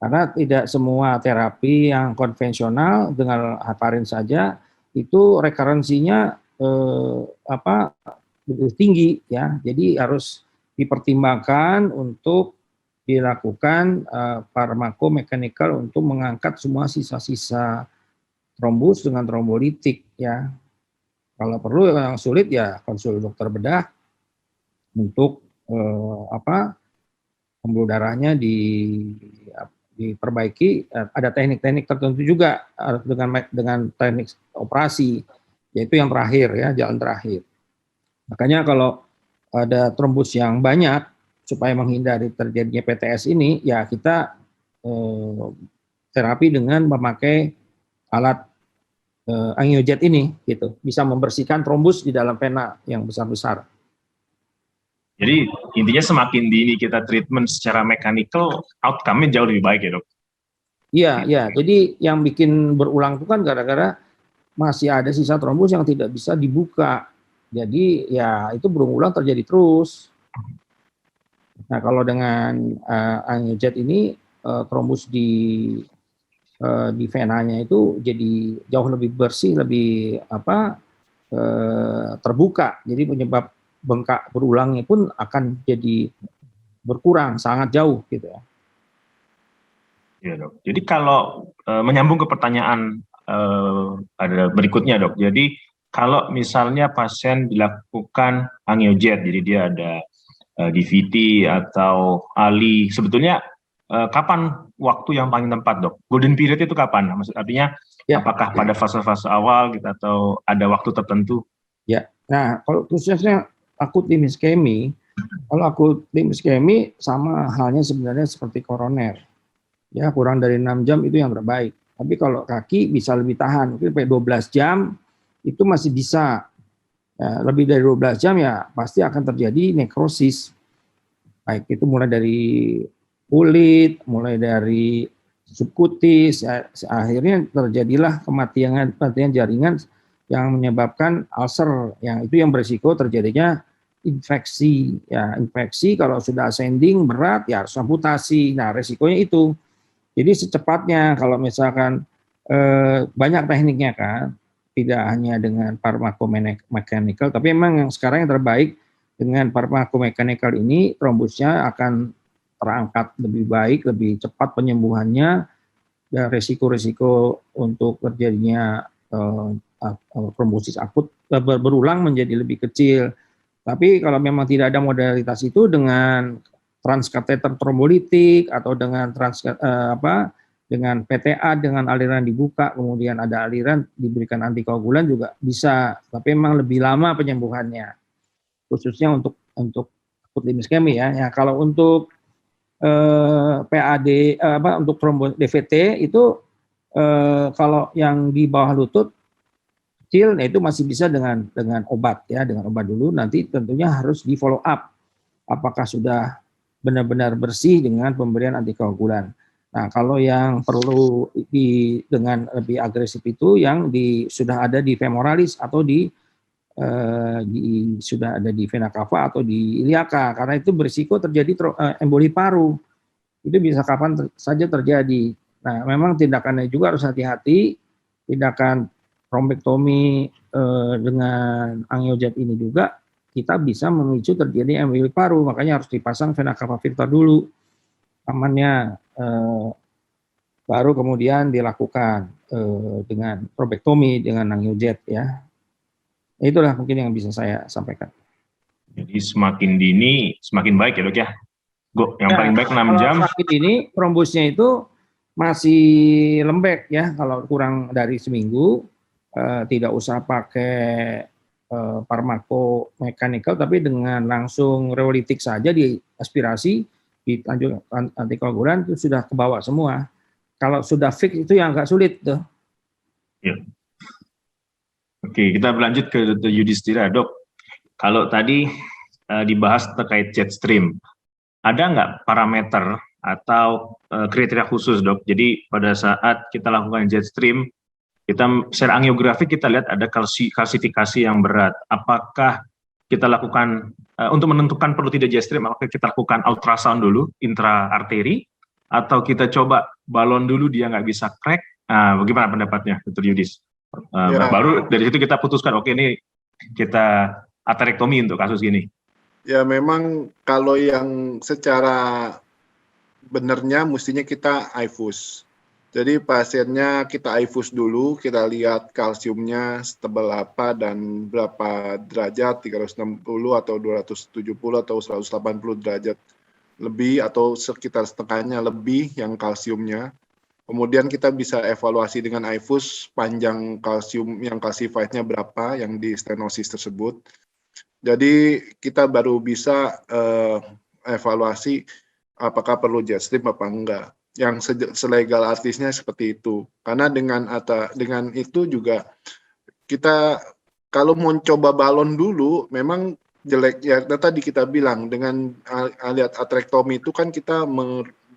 karena tidak semua terapi yang konvensional dengan heparin saja itu rekarensinya lebih tinggi ya. Jadi harus dipertimbangkan untuk dilakukan farmakomekanikal untuk mengangkat semua sisa-sisa trombus dengan trombolitik ya. Kalau perlu yang sulit ya konsul dokter bedah untuk pembuluh darahnya diperbaiki. Ada teknik-teknik tertentu juga dengan teknik operasi, yaitu yang terakhir ya, jalan terakhir. Makanya kalau ada trombus yang banyak, supaya menghindari terjadinya PTS ini, ya kita terapi dengan memakai alat angiojet ini, gitu, bisa membersihkan trombus di dalam vena yang besar-besar. Jadi intinya semakin dini kita treatment secara mekanikal, outcome-nya jauh lebih baik ya dok? Iya, ya. Jadi yang bikin berulang itu kan gara-gara masih ada sisa trombus yang tidak bisa dibuka. Jadi ya itu berulang terjadi terus. Nah kalau dengan angiojet ini trombus di venanya itu jadi jauh lebih bersih, lebih terbuka. Jadi penyebab bengkak berulangnya pun akan jadi berkurang sangat jauh gitu ya. Iya dok. Jadi kalau menyambung ke pertanyaan ada berikutnya dok. Jadi kalau misalnya pasien dilakukan angiojet, jadi dia ada DVT atau ALI, sebetulnya kapan waktu yang paling tepat dok? Golden period itu kapan? Artinya ya, apakah pada fase-fase awal gitu atau ada waktu tertentu? Ya, nah kalau khususnya akut limb iskemi, kalau akut limb iskemi sama halnya sebenarnya seperti koroner. Ya kurang dari 6 jam itu yang terbaik. Tapi kalau kaki bisa lebih tahan, mungkin sampai 12 jam itu masih bisa. Ya, lebih dari 12 jam ya pasti akan terjadi nekrosis. Baik itu mulai dari kulit, mulai dari subkutis, ya, akhirnya terjadilah kematian jaringan yang menyebabkan ulcer, yang itu yang berisiko terjadinya infeksi. Ya, infeksi kalau sudah ascending berat ya harus amputasi. Nah, resikonya itu. Jadi secepatnya kalau misalkan banyak tekniknya kan, tidak hanya dengan farmakomekanikal, tapi memang yang sekarang yang terbaik dengan farmakomekanikal ini trombusnya akan terangkat lebih baik, lebih cepat penyembuhannya, dan resiko-resiko untuk terjadinya trombosis akut berulang menjadi lebih kecil. Tapi kalau memang tidak ada modalitas itu dengan transkateter trombolitik atau dengan dengan PTA dengan aliran dibuka, kemudian ada aliran diberikan antikoagulan juga bisa, tapi memang lebih lama penyembuhannya, khususnya untuk akut limb iskemi ya. Ya kalau untuk PAD untuk trombos DVT itu kalau yang di bawah lutut kecil, nah itu masih bisa dengan obat ya, dengan obat dulu. Nanti tentunya harus di follow up apakah sudah benar-benar bersih dengan pemberian antikoagulan. Nah, kalau yang perlu dengan lebih agresif itu yang sudah ada di femoralis atau sudah ada di vena cava atau di iliaka, karena itu berisiko terjadi emboli paru. Itu bisa kapan saja terjadi. Nah, memang tindakannya juga harus hati-hati. Tindakan trombektomi dengan angiojet ini juga kita bisa memicu terjadi emboli paru, makanya harus dipasang vena cava filter dulu amannya, baru kemudian dilakukan dengan trombektomi dengan angiojet ya. Itulah mungkin yang bisa saya sampaikan. Jadi semakin dini semakin baik ya dok ya. Yang paling baik 6 jam. Sakit ini trombusnya itu masih lembek ya, kalau kurang dari seminggu tidak usah pakai farmakomekanikal, tapi dengan langsung reolitik saja di aspirasi dilanjut antikoagulan itu sudah ke bawah semua. Kalau sudah fix itu yang agak sulit tuh. Ya. Oke, kita berlanjut ke Dr. Yudhistira, dok. Kalau tadi dibahas terkait jet stream, ada nggak parameter atau kriteria khusus, dok? Jadi pada saat kita lakukan jet stream, kita secara angiografi kita lihat ada kalsifikasi yang berat. Apakah kita lakukan untuk menentukan perlu tidak jet stream, apakah kita lakukan ultrasound dulu intra-arteri atau kita coba balon dulu dia nggak bisa crack? Bagaimana pendapatnya, Dr. Yudhis? Baru dari situ kita putuskan, oke ini kita aterektomi untuk kasus gini. Ya memang kalau yang secara benarnya mestinya kita IFUS. Jadi pasiennya kita IFUS dulu, kita lihat kalsiumnya setebal apa dan berapa derajat, 360 atau 270 atau 180 derajat lebih atau sekitar setengahnya lebih yang kalsiumnya. Kemudian kita bisa evaluasi dengan IFUS panjang kalsium yang calcified-nya berapa yang di stenosis tersebut. Jadi kita baru bisa evaluasi apakah perlu jet stream apa enggak. Yang selegal artisnya seperti itu. Karena dengan itu juga kita kalau mau coba balon dulu memang jelek ya. Tadi kita bilang dengan lihat aterektomi itu kan kita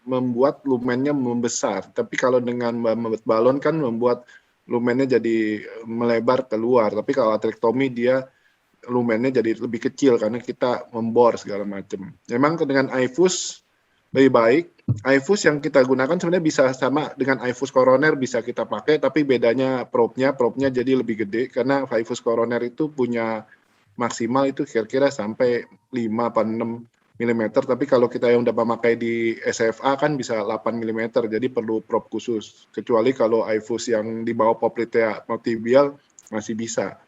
membuat lumennya membesar. Tapi kalau dengan membuat balon kan membuat lumennya jadi melebar keluar. Tapi kalau aterektomi dia lumennya jadi lebih kecil karena kita membor segala macam. Memang dengan IFUS lebih baik. IFUS yang kita gunakan sebenarnya bisa sama dengan IFUS koroner bisa kita pakai, tapi bedanya probe-nya jadi lebih gede karena IFUS koroner itu punya maksimal itu kira-kira sampai 5 atau 6 mm, tapi kalau kita yang udah memakai di SFA kan bisa 8 mm, jadi perlu probe khusus. Kecuali kalau IFUS yang di bawah popliteal tibial masih bisa.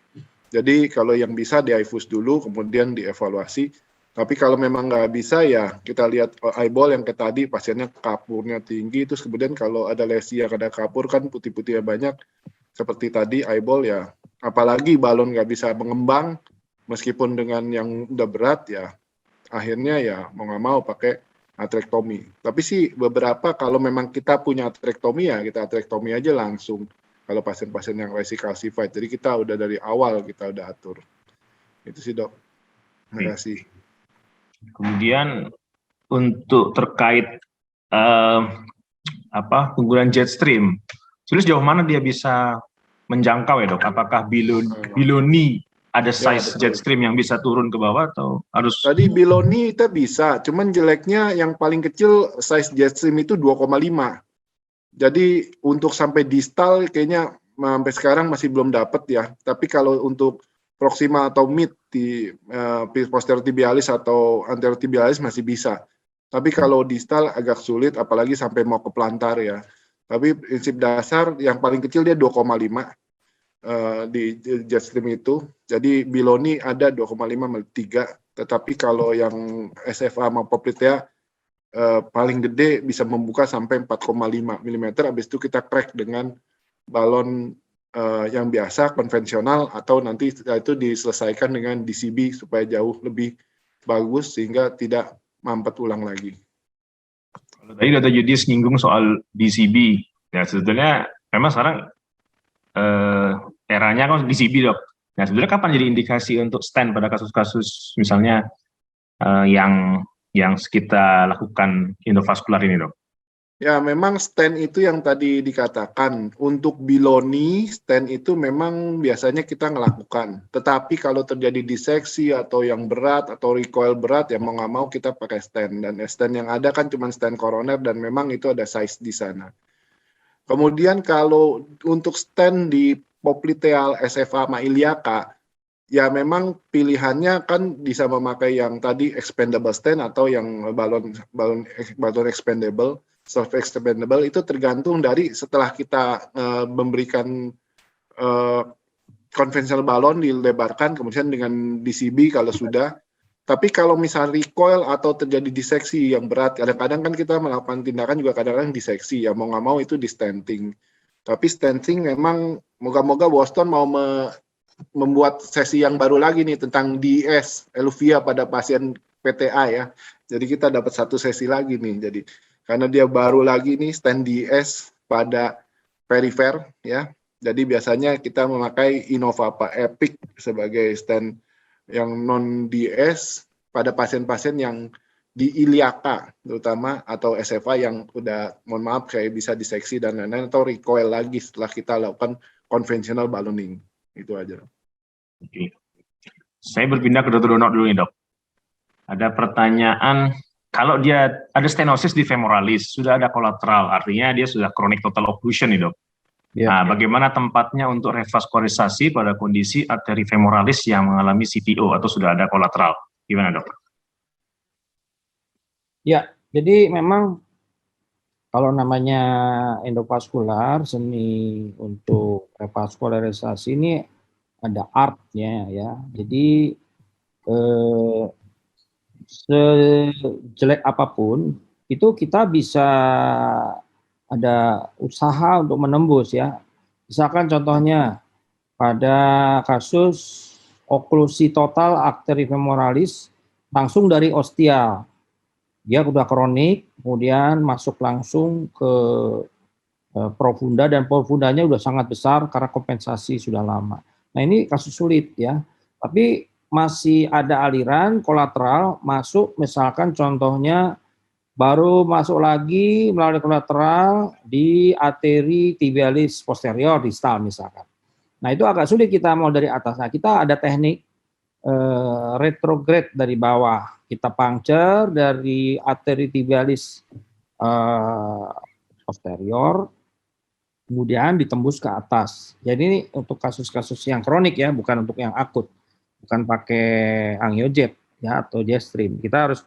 Jadi kalau yang bisa di IFUS dulu, kemudian dievaluasi. Tapi kalau memang nggak bisa ya kita lihat eyeball yang kayak tadi pasiennya kapurnya tinggi, terus kemudian kalau ada lesi yang ada kapur kan putih-putihnya banyak, seperti tadi eyeball ya. Apalagi balon nggak bisa mengembang, meskipun dengan yang udah berat ya, akhirnya ya mau nggak mau pakai aterektomi. Tapi sih beberapa kalau memang kita punya aterektomi ya kita aterektomi aja langsung. Kalau pasien-pasien yang lesi calcified, jadi kita udah dari awal kita udah atur. Itu sih dok. Terima kasih. Kemudian untuk terkait penggunaan jet stream, sejauh mana dia bisa menjangkau ya dok? Apakah biloni ada Ya, size betul. jetstream yang bisa turun ke bawah atau harus? Tadi Biloni kita bisa, cuman jeleknya yang paling kecil size jetstream itu 2,5. Jadi untuk sampai distal kayaknya sampai sekarang masih belum dapat ya. Tapi kalau untuk proximal atau mid di posterior tibialis atau anterior tibialis masih bisa. Tapi kalau distal agak sulit, apalagi sampai mau ke plantar ya. Tapi prinsip dasar yang paling kecil dia 2,5 di jetstream itu. Jadi Biloni ada 2,5-3. Tetapi kalau yang SFA sama Poplitea paling gede bisa membuka sampai 4,5 mm. Habis itu kita crack dengan balon yang biasa konvensional atau nanti itu diselesaikan dengan DCB supaya jauh lebih bagus sehingga tidak mampet ulang lagi. Kalau tadi Dr. Yudis nyinggung soal DCB, ya sebetulnya memang sekarang eranya kan DCB dok. Nah sebetulnya kapan jadi indikasi untuk stent pada kasus-kasus misalnya yang kita lakukan endovaskular ini dok? Ya, memang stent itu yang tadi dikatakan. Untuk Biloni, stent itu memang biasanya kita ngelakukan. Tetapi kalau terjadi diseksi atau yang berat atau recoil berat, ya mau nggak mau kita pakai stent. Dan stent yang ada kan cuma stent koroner dan memang itu ada size di sana. Kemudian kalau untuk stent di popliteal SFA sama iliaka, ya memang pilihannya kan bisa memakai yang tadi expandable stent atau yang balon expandable. Self-expandable itu tergantung dari setelah kita memberikan konvensional balon dilebarkan, kemudian dengan DCB kalau sudah. Tapi kalau misal recoil atau terjadi diseksi yang berat, kadang-kadang kan kita melakukan tindakan juga kadang-kadang diseksi, ya mau nggak mau itu di stenting. Tapi stenting memang moga-moga Boston mau membuat sesi yang baru lagi nih tentang DES, Eluvia pada pasien PTA ya. Jadi kita dapat satu sesi lagi nih. Jadi karena dia baru lagi nih stent DS pada perifer ya. Jadi biasanya kita memakai Innovapa Epic sebagai stent yang non DS pada pasien-pasien yang di iliaka terutama atau SFA yang udah mohon maaf kayak bisa diseksi dan lain-lain atau recoil lagi setelah kita lakukan conventional balloning. Itu aja. Oke. Saya berpindah ke Dr. Dono dulu nih dok. Ada pertanyaan. Kalau dia ada stenosis di femoralis, sudah ada kolateral, artinya dia sudah chronic total occlusion nih dok. Ya. Nah, bagaimana tempatnya untuk revaskularisasi pada kondisi arteri femoralis yang mengalami CTO atau sudah ada kolateral? Gimana dok? Ya, jadi memang kalau namanya endovaskular, seni untuk revaskularisasi ini ada artnya ya. Jadi sejelek apapun itu kita bisa ada usaha untuk menembus ya. Misalkan contohnya pada kasus oklusi total arteri femoralis langsung dari ostial. Dia udah kronik, kemudian masuk langsung ke profunda dan profundanya udah sangat besar karena kompensasi sudah lama. Nah, ini kasus sulit ya. Tapi masih ada aliran kolateral masuk, misalkan contohnya baru masuk lagi melalui kolateral di arteri tibialis posterior distal misalkan. Nah itu agak sulit kita mau dari atas. Nah kita ada teknik retrograde dari bawah. Kita puncture dari arteri tibialis posterior, kemudian ditembus ke atas. Jadi ini untuk kasus-kasus yang kronik ya, bukan untuk yang akut. Bukan pakai angiojet ya atau jetstream. Kita harus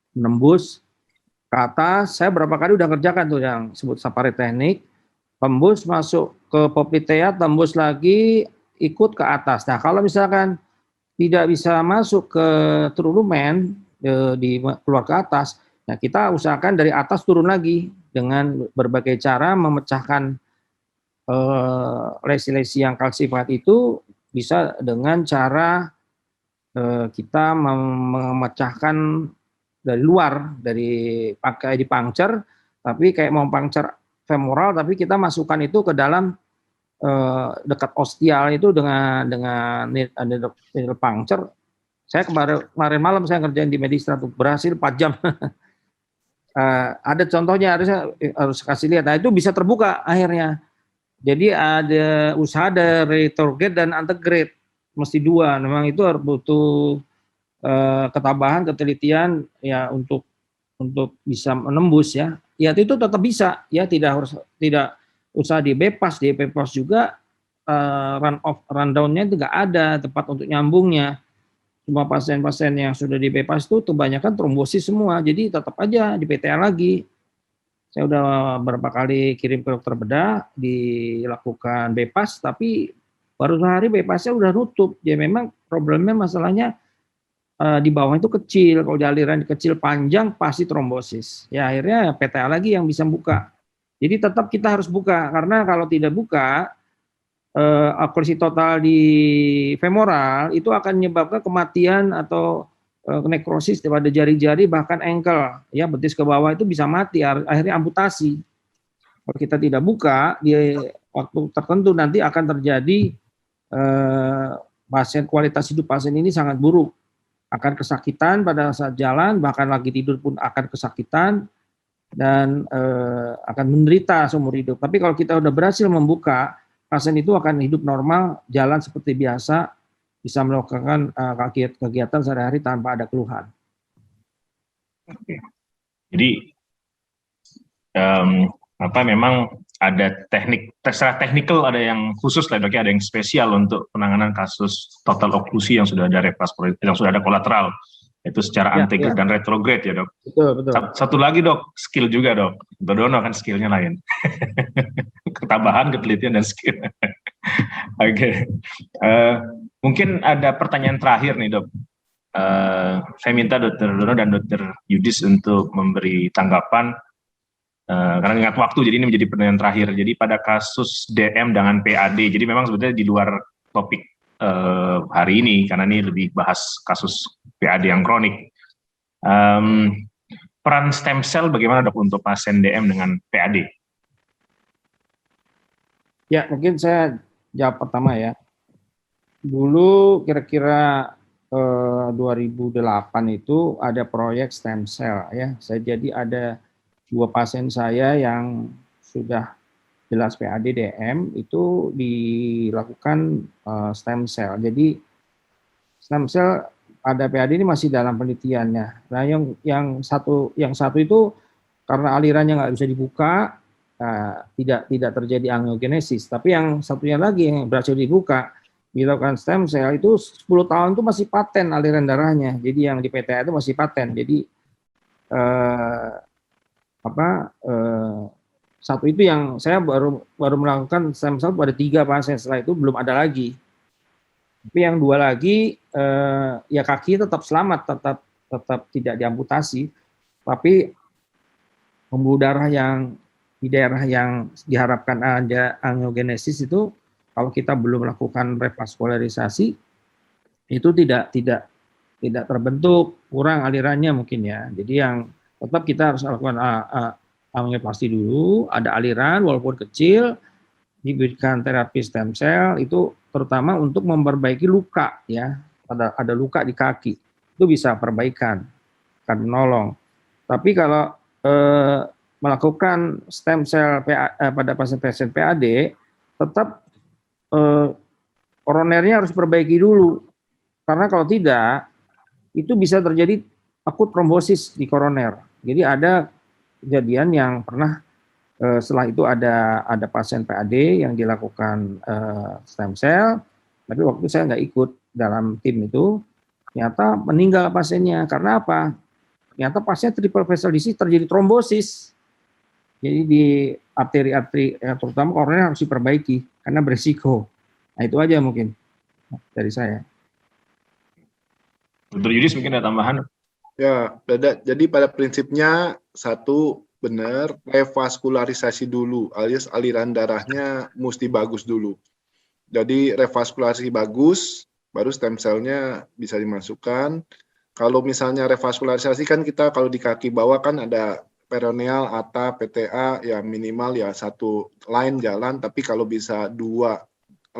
menembus ke atas. Saya berapa kali udah kerjakan tuh yang sebut Sapare teknik. Tembus masuk ke poplitea, tembus lagi ikut ke atas. Nah, kalau misalkan tidak bisa masuk ke true lumen keluar ke atas, nah kita usahakan dari atas turun lagi dengan berbagai cara memecahkan lesi-lesi yang kalsifat itu. Bisa dengan cara kita memecahkan dari luar, dari pakai di puncture, tapi kayak mau puncture femoral, tapi kita masukkan itu ke dalam dekat ostial itu dengan needle puncture. Saya kemarin malam saya ngerjain di Medistra tuh berhasil 4 jam. Ada contohnya harus kasih lihat. Nah itu bisa terbuka akhirnya. Jadi ada usaha dari retrograde dan antegrade. mesti 2. Memang itu harus butuh ketabahan, ketelitian ya untuk bisa menembus ya. Ya itu tetap bisa ya, tidak usah di bypass juga rundown-nya itu nggak ada tempat untuk nyambungnya. Semua pasien-pasien yang sudah di bypass itu kebanyakan trombosis semua, jadi tetap aja di PTA lagi. Saya udah berapa kali kirim ke dokter bedah, dilakukan bypass, tapi baru sehari bypassnya udah tutup. Ya memang problemnya masalahnya di bawah itu kecil, kalau di aliran kecil panjang pasti trombosis. Ya akhirnya PTA lagi yang bisa buka. Jadi tetap kita harus buka, karena kalau tidak buka, okllusi total di femoral itu akan menyebabkan kematian atau nekrosis pada jari-jari, bahkan ankle, ya betis ke bawah itu bisa mati, akhirnya amputasi. Kalau kita tidak buka di waktu tertentu nanti akan terjadi kualitas hidup pasien ini sangat buruk, akan kesakitan pada saat jalan, bahkan lagi tidur pun akan kesakitan dan akan menderita seumur hidup. Tapi kalau kita udah berhasil membuka, pasien itu akan hidup normal, jalan seperti biasa, bisa melakukan kegiatan sehari-hari tanpa ada keluhan. Jadi memang ada secara teknikal ada yang khusus lah, ada yang spesial untuk penanganan kasus total oklusi yang sudah ada yang sudah ada kolateral, itu secara antegrade dan retrograde ya dok. Betul. Satu lagi dok, skill juga dok. Dono kan skillnya lain. Ketabahan, ketelitian dan skill. Oke. Mungkin ada pertanyaan terakhir nih dok. Saya minta Dr. Dono dan Dr. Yudis untuk memberi tanggapan. Karena ingat waktu, jadi ini menjadi pertanyaan terakhir. Jadi pada kasus DM dengan PAD, jadi memang sebetulnya di luar topik hari ini, karena ini lebih bahas kasus PAD yang kronik. Peran stem cell bagaimana dok untuk pasien DM dengan PAD? Ya, mungkin saya jawab pertama ya. Dulu kira-kira 2008 itu ada proyek stem cell ya. Jadi ada 2 pasien saya yang sudah jelas PAD DM itu dilakukan stem cell. Jadi stem cell pada PAD ini masih dalam penelitiannya. Nah, yang satu itu karena alirannya nggak bisa dibuka, tidak terjadi angiogenesis. Tapi yang satunya lagi yang berhasil dibuka, dilakukan stem cell itu 10 tahun itu masih paten aliran darahnya. Jadi yang di PTA itu masih paten. Jadi satu itu yang saya baru melakukan stem cell pada 3 pasien, setelah itu belum ada lagi. Tapi yang 2 lagi ya kaki tetap selamat, tetap tidak diamputasi, tapi pembuluh darah yang di daerah yang diharapkan ada angiogenesis itu kalau kita belum melakukan revaskularisasi itu tidak terbentuk, kurang alirannya mungkin ya. Jadi yang tetap kita harus lakukan angioplasti dulu, ada aliran walaupun kecil, diberikan terapi stem cell itu terutama untuk memperbaiki luka ya. Ada luka di kaki, itu bisa perbaikan, akan menolong. Tapi kalau melakukan stem cell pada pasien-pasien PAD, tetap koronernya harus perbaiki dulu. Karena kalau tidak, itu bisa terjadi akut trombosis di koroner. Jadi ada kejadian yang pernah setelah itu ada pasien PAD yang dilakukan stem cell, tapi waktu saya nggak ikut dalam tim itu, ternyata meninggal pasiennya. Karena apa? Ternyata pasien triple vessel disease terjadi trombosis. Jadi di arteri-arteri terutama koroner harus diperbaiki karena berisiko. Nah itu aja mungkin dari saya. Dr. Yudis mungkin ada tambahan? Ya, jadi pada prinsipnya satu benar revaskularisasi dulu, alias aliran darahnya mesti bagus dulu. Jadi revaskularisasi bagus, baru stem cell-nya bisa dimasukkan. Kalau misalnya revaskularisasi kan kita kalau di kaki bawah kan ada peroneal, ATA, PTA, ya minimal ya 1 line jalan, tapi kalau bisa 2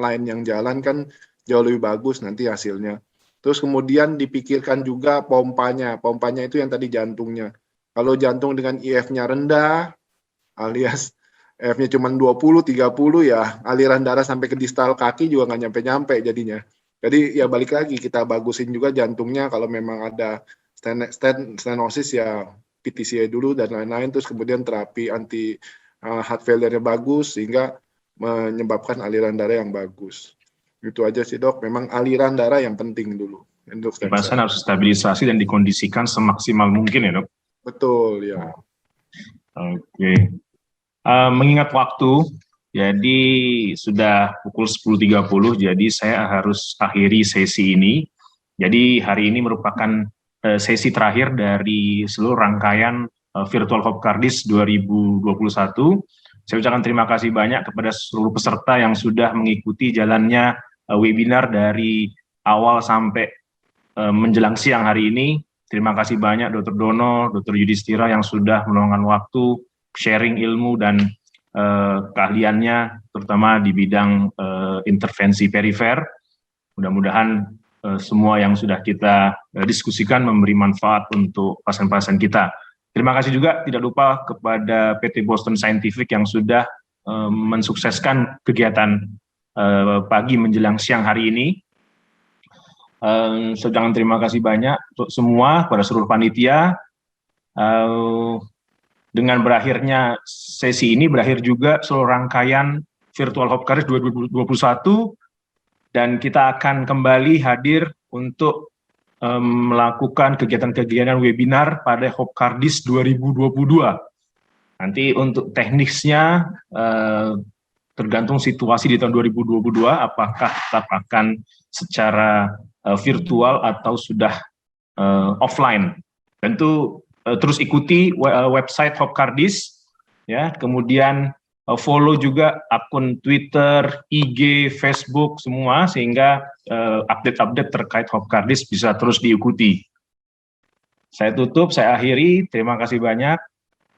line yang jalan kan jauh lebih bagus nanti hasilnya. Terus kemudian dipikirkan juga pompanya itu yang tadi jantungnya. Kalau jantung dengan IF-nya rendah, alias IF-nya cuma 20, 30 ya, aliran darah sampai ke distal kaki juga nggak nyampe-nyampe jadinya. Jadi ya balik lagi, kita bagusin juga jantungnya, kalau memang ada stenosis ya PTCA dulu dan lain-lain, terus kemudian terapi anti heart failure-nya bagus sehingga menyebabkan aliran darah yang bagus. Itu aja sih dok, memang aliran darah yang penting dulu. Pasien harus stabilisasi dan dikondisikan semaksimal mungkin ya dok? Betul ya. Oke. Mengingat waktu, jadi sudah pukul 10.30, jadi saya harus akhiri sesi ini. Jadi hari ini merupakan sesi terakhir dari seluruh rangkaian Virtual Hopcardis 2021. Saya ucapkan terima kasih banyak kepada seluruh peserta yang sudah mengikuti jalannya webinar dari awal sampai menjelang siang hari ini. Terima kasih banyak Dr. Dono, Dr. Yudhistira yang sudah meluangkan waktu, sharing ilmu dan keahliannya, terutama di bidang intervensi perifer. Mudah-mudahan semua yang sudah kita diskusikan memberi manfaat untuk pasien-pasien kita. Terima kasih juga tidak lupa kepada PT Boston Scientific yang sudah mensukseskan kegiatan pagi menjelang siang hari ini. Sedang terima kasih banyak untuk semua, pada seluruh panitia. Dengan berakhirnya sesi ini, berakhir juga seluruh rangkaian Virtual Hopcardis 2021, dan kita akan kembali hadir untuk melakukan kegiatan-kegiatan webinar pada Hopcardis 2022. Nanti untuk teknisnya tergantung situasi di tahun 2022, apakah tetap akan secara virtual atau sudah offline. Tentu terus ikuti website Hopcardis, ya, kemudian follow juga akun Twitter, IG, Facebook semua, sehingga update-update terkait Hopcardis bisa terus diikuti. Saya tutup, saya akhiri. Terima kasih banyak.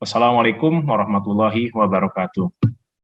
Wassalamualaikum warahmatullahi wabarakatuh.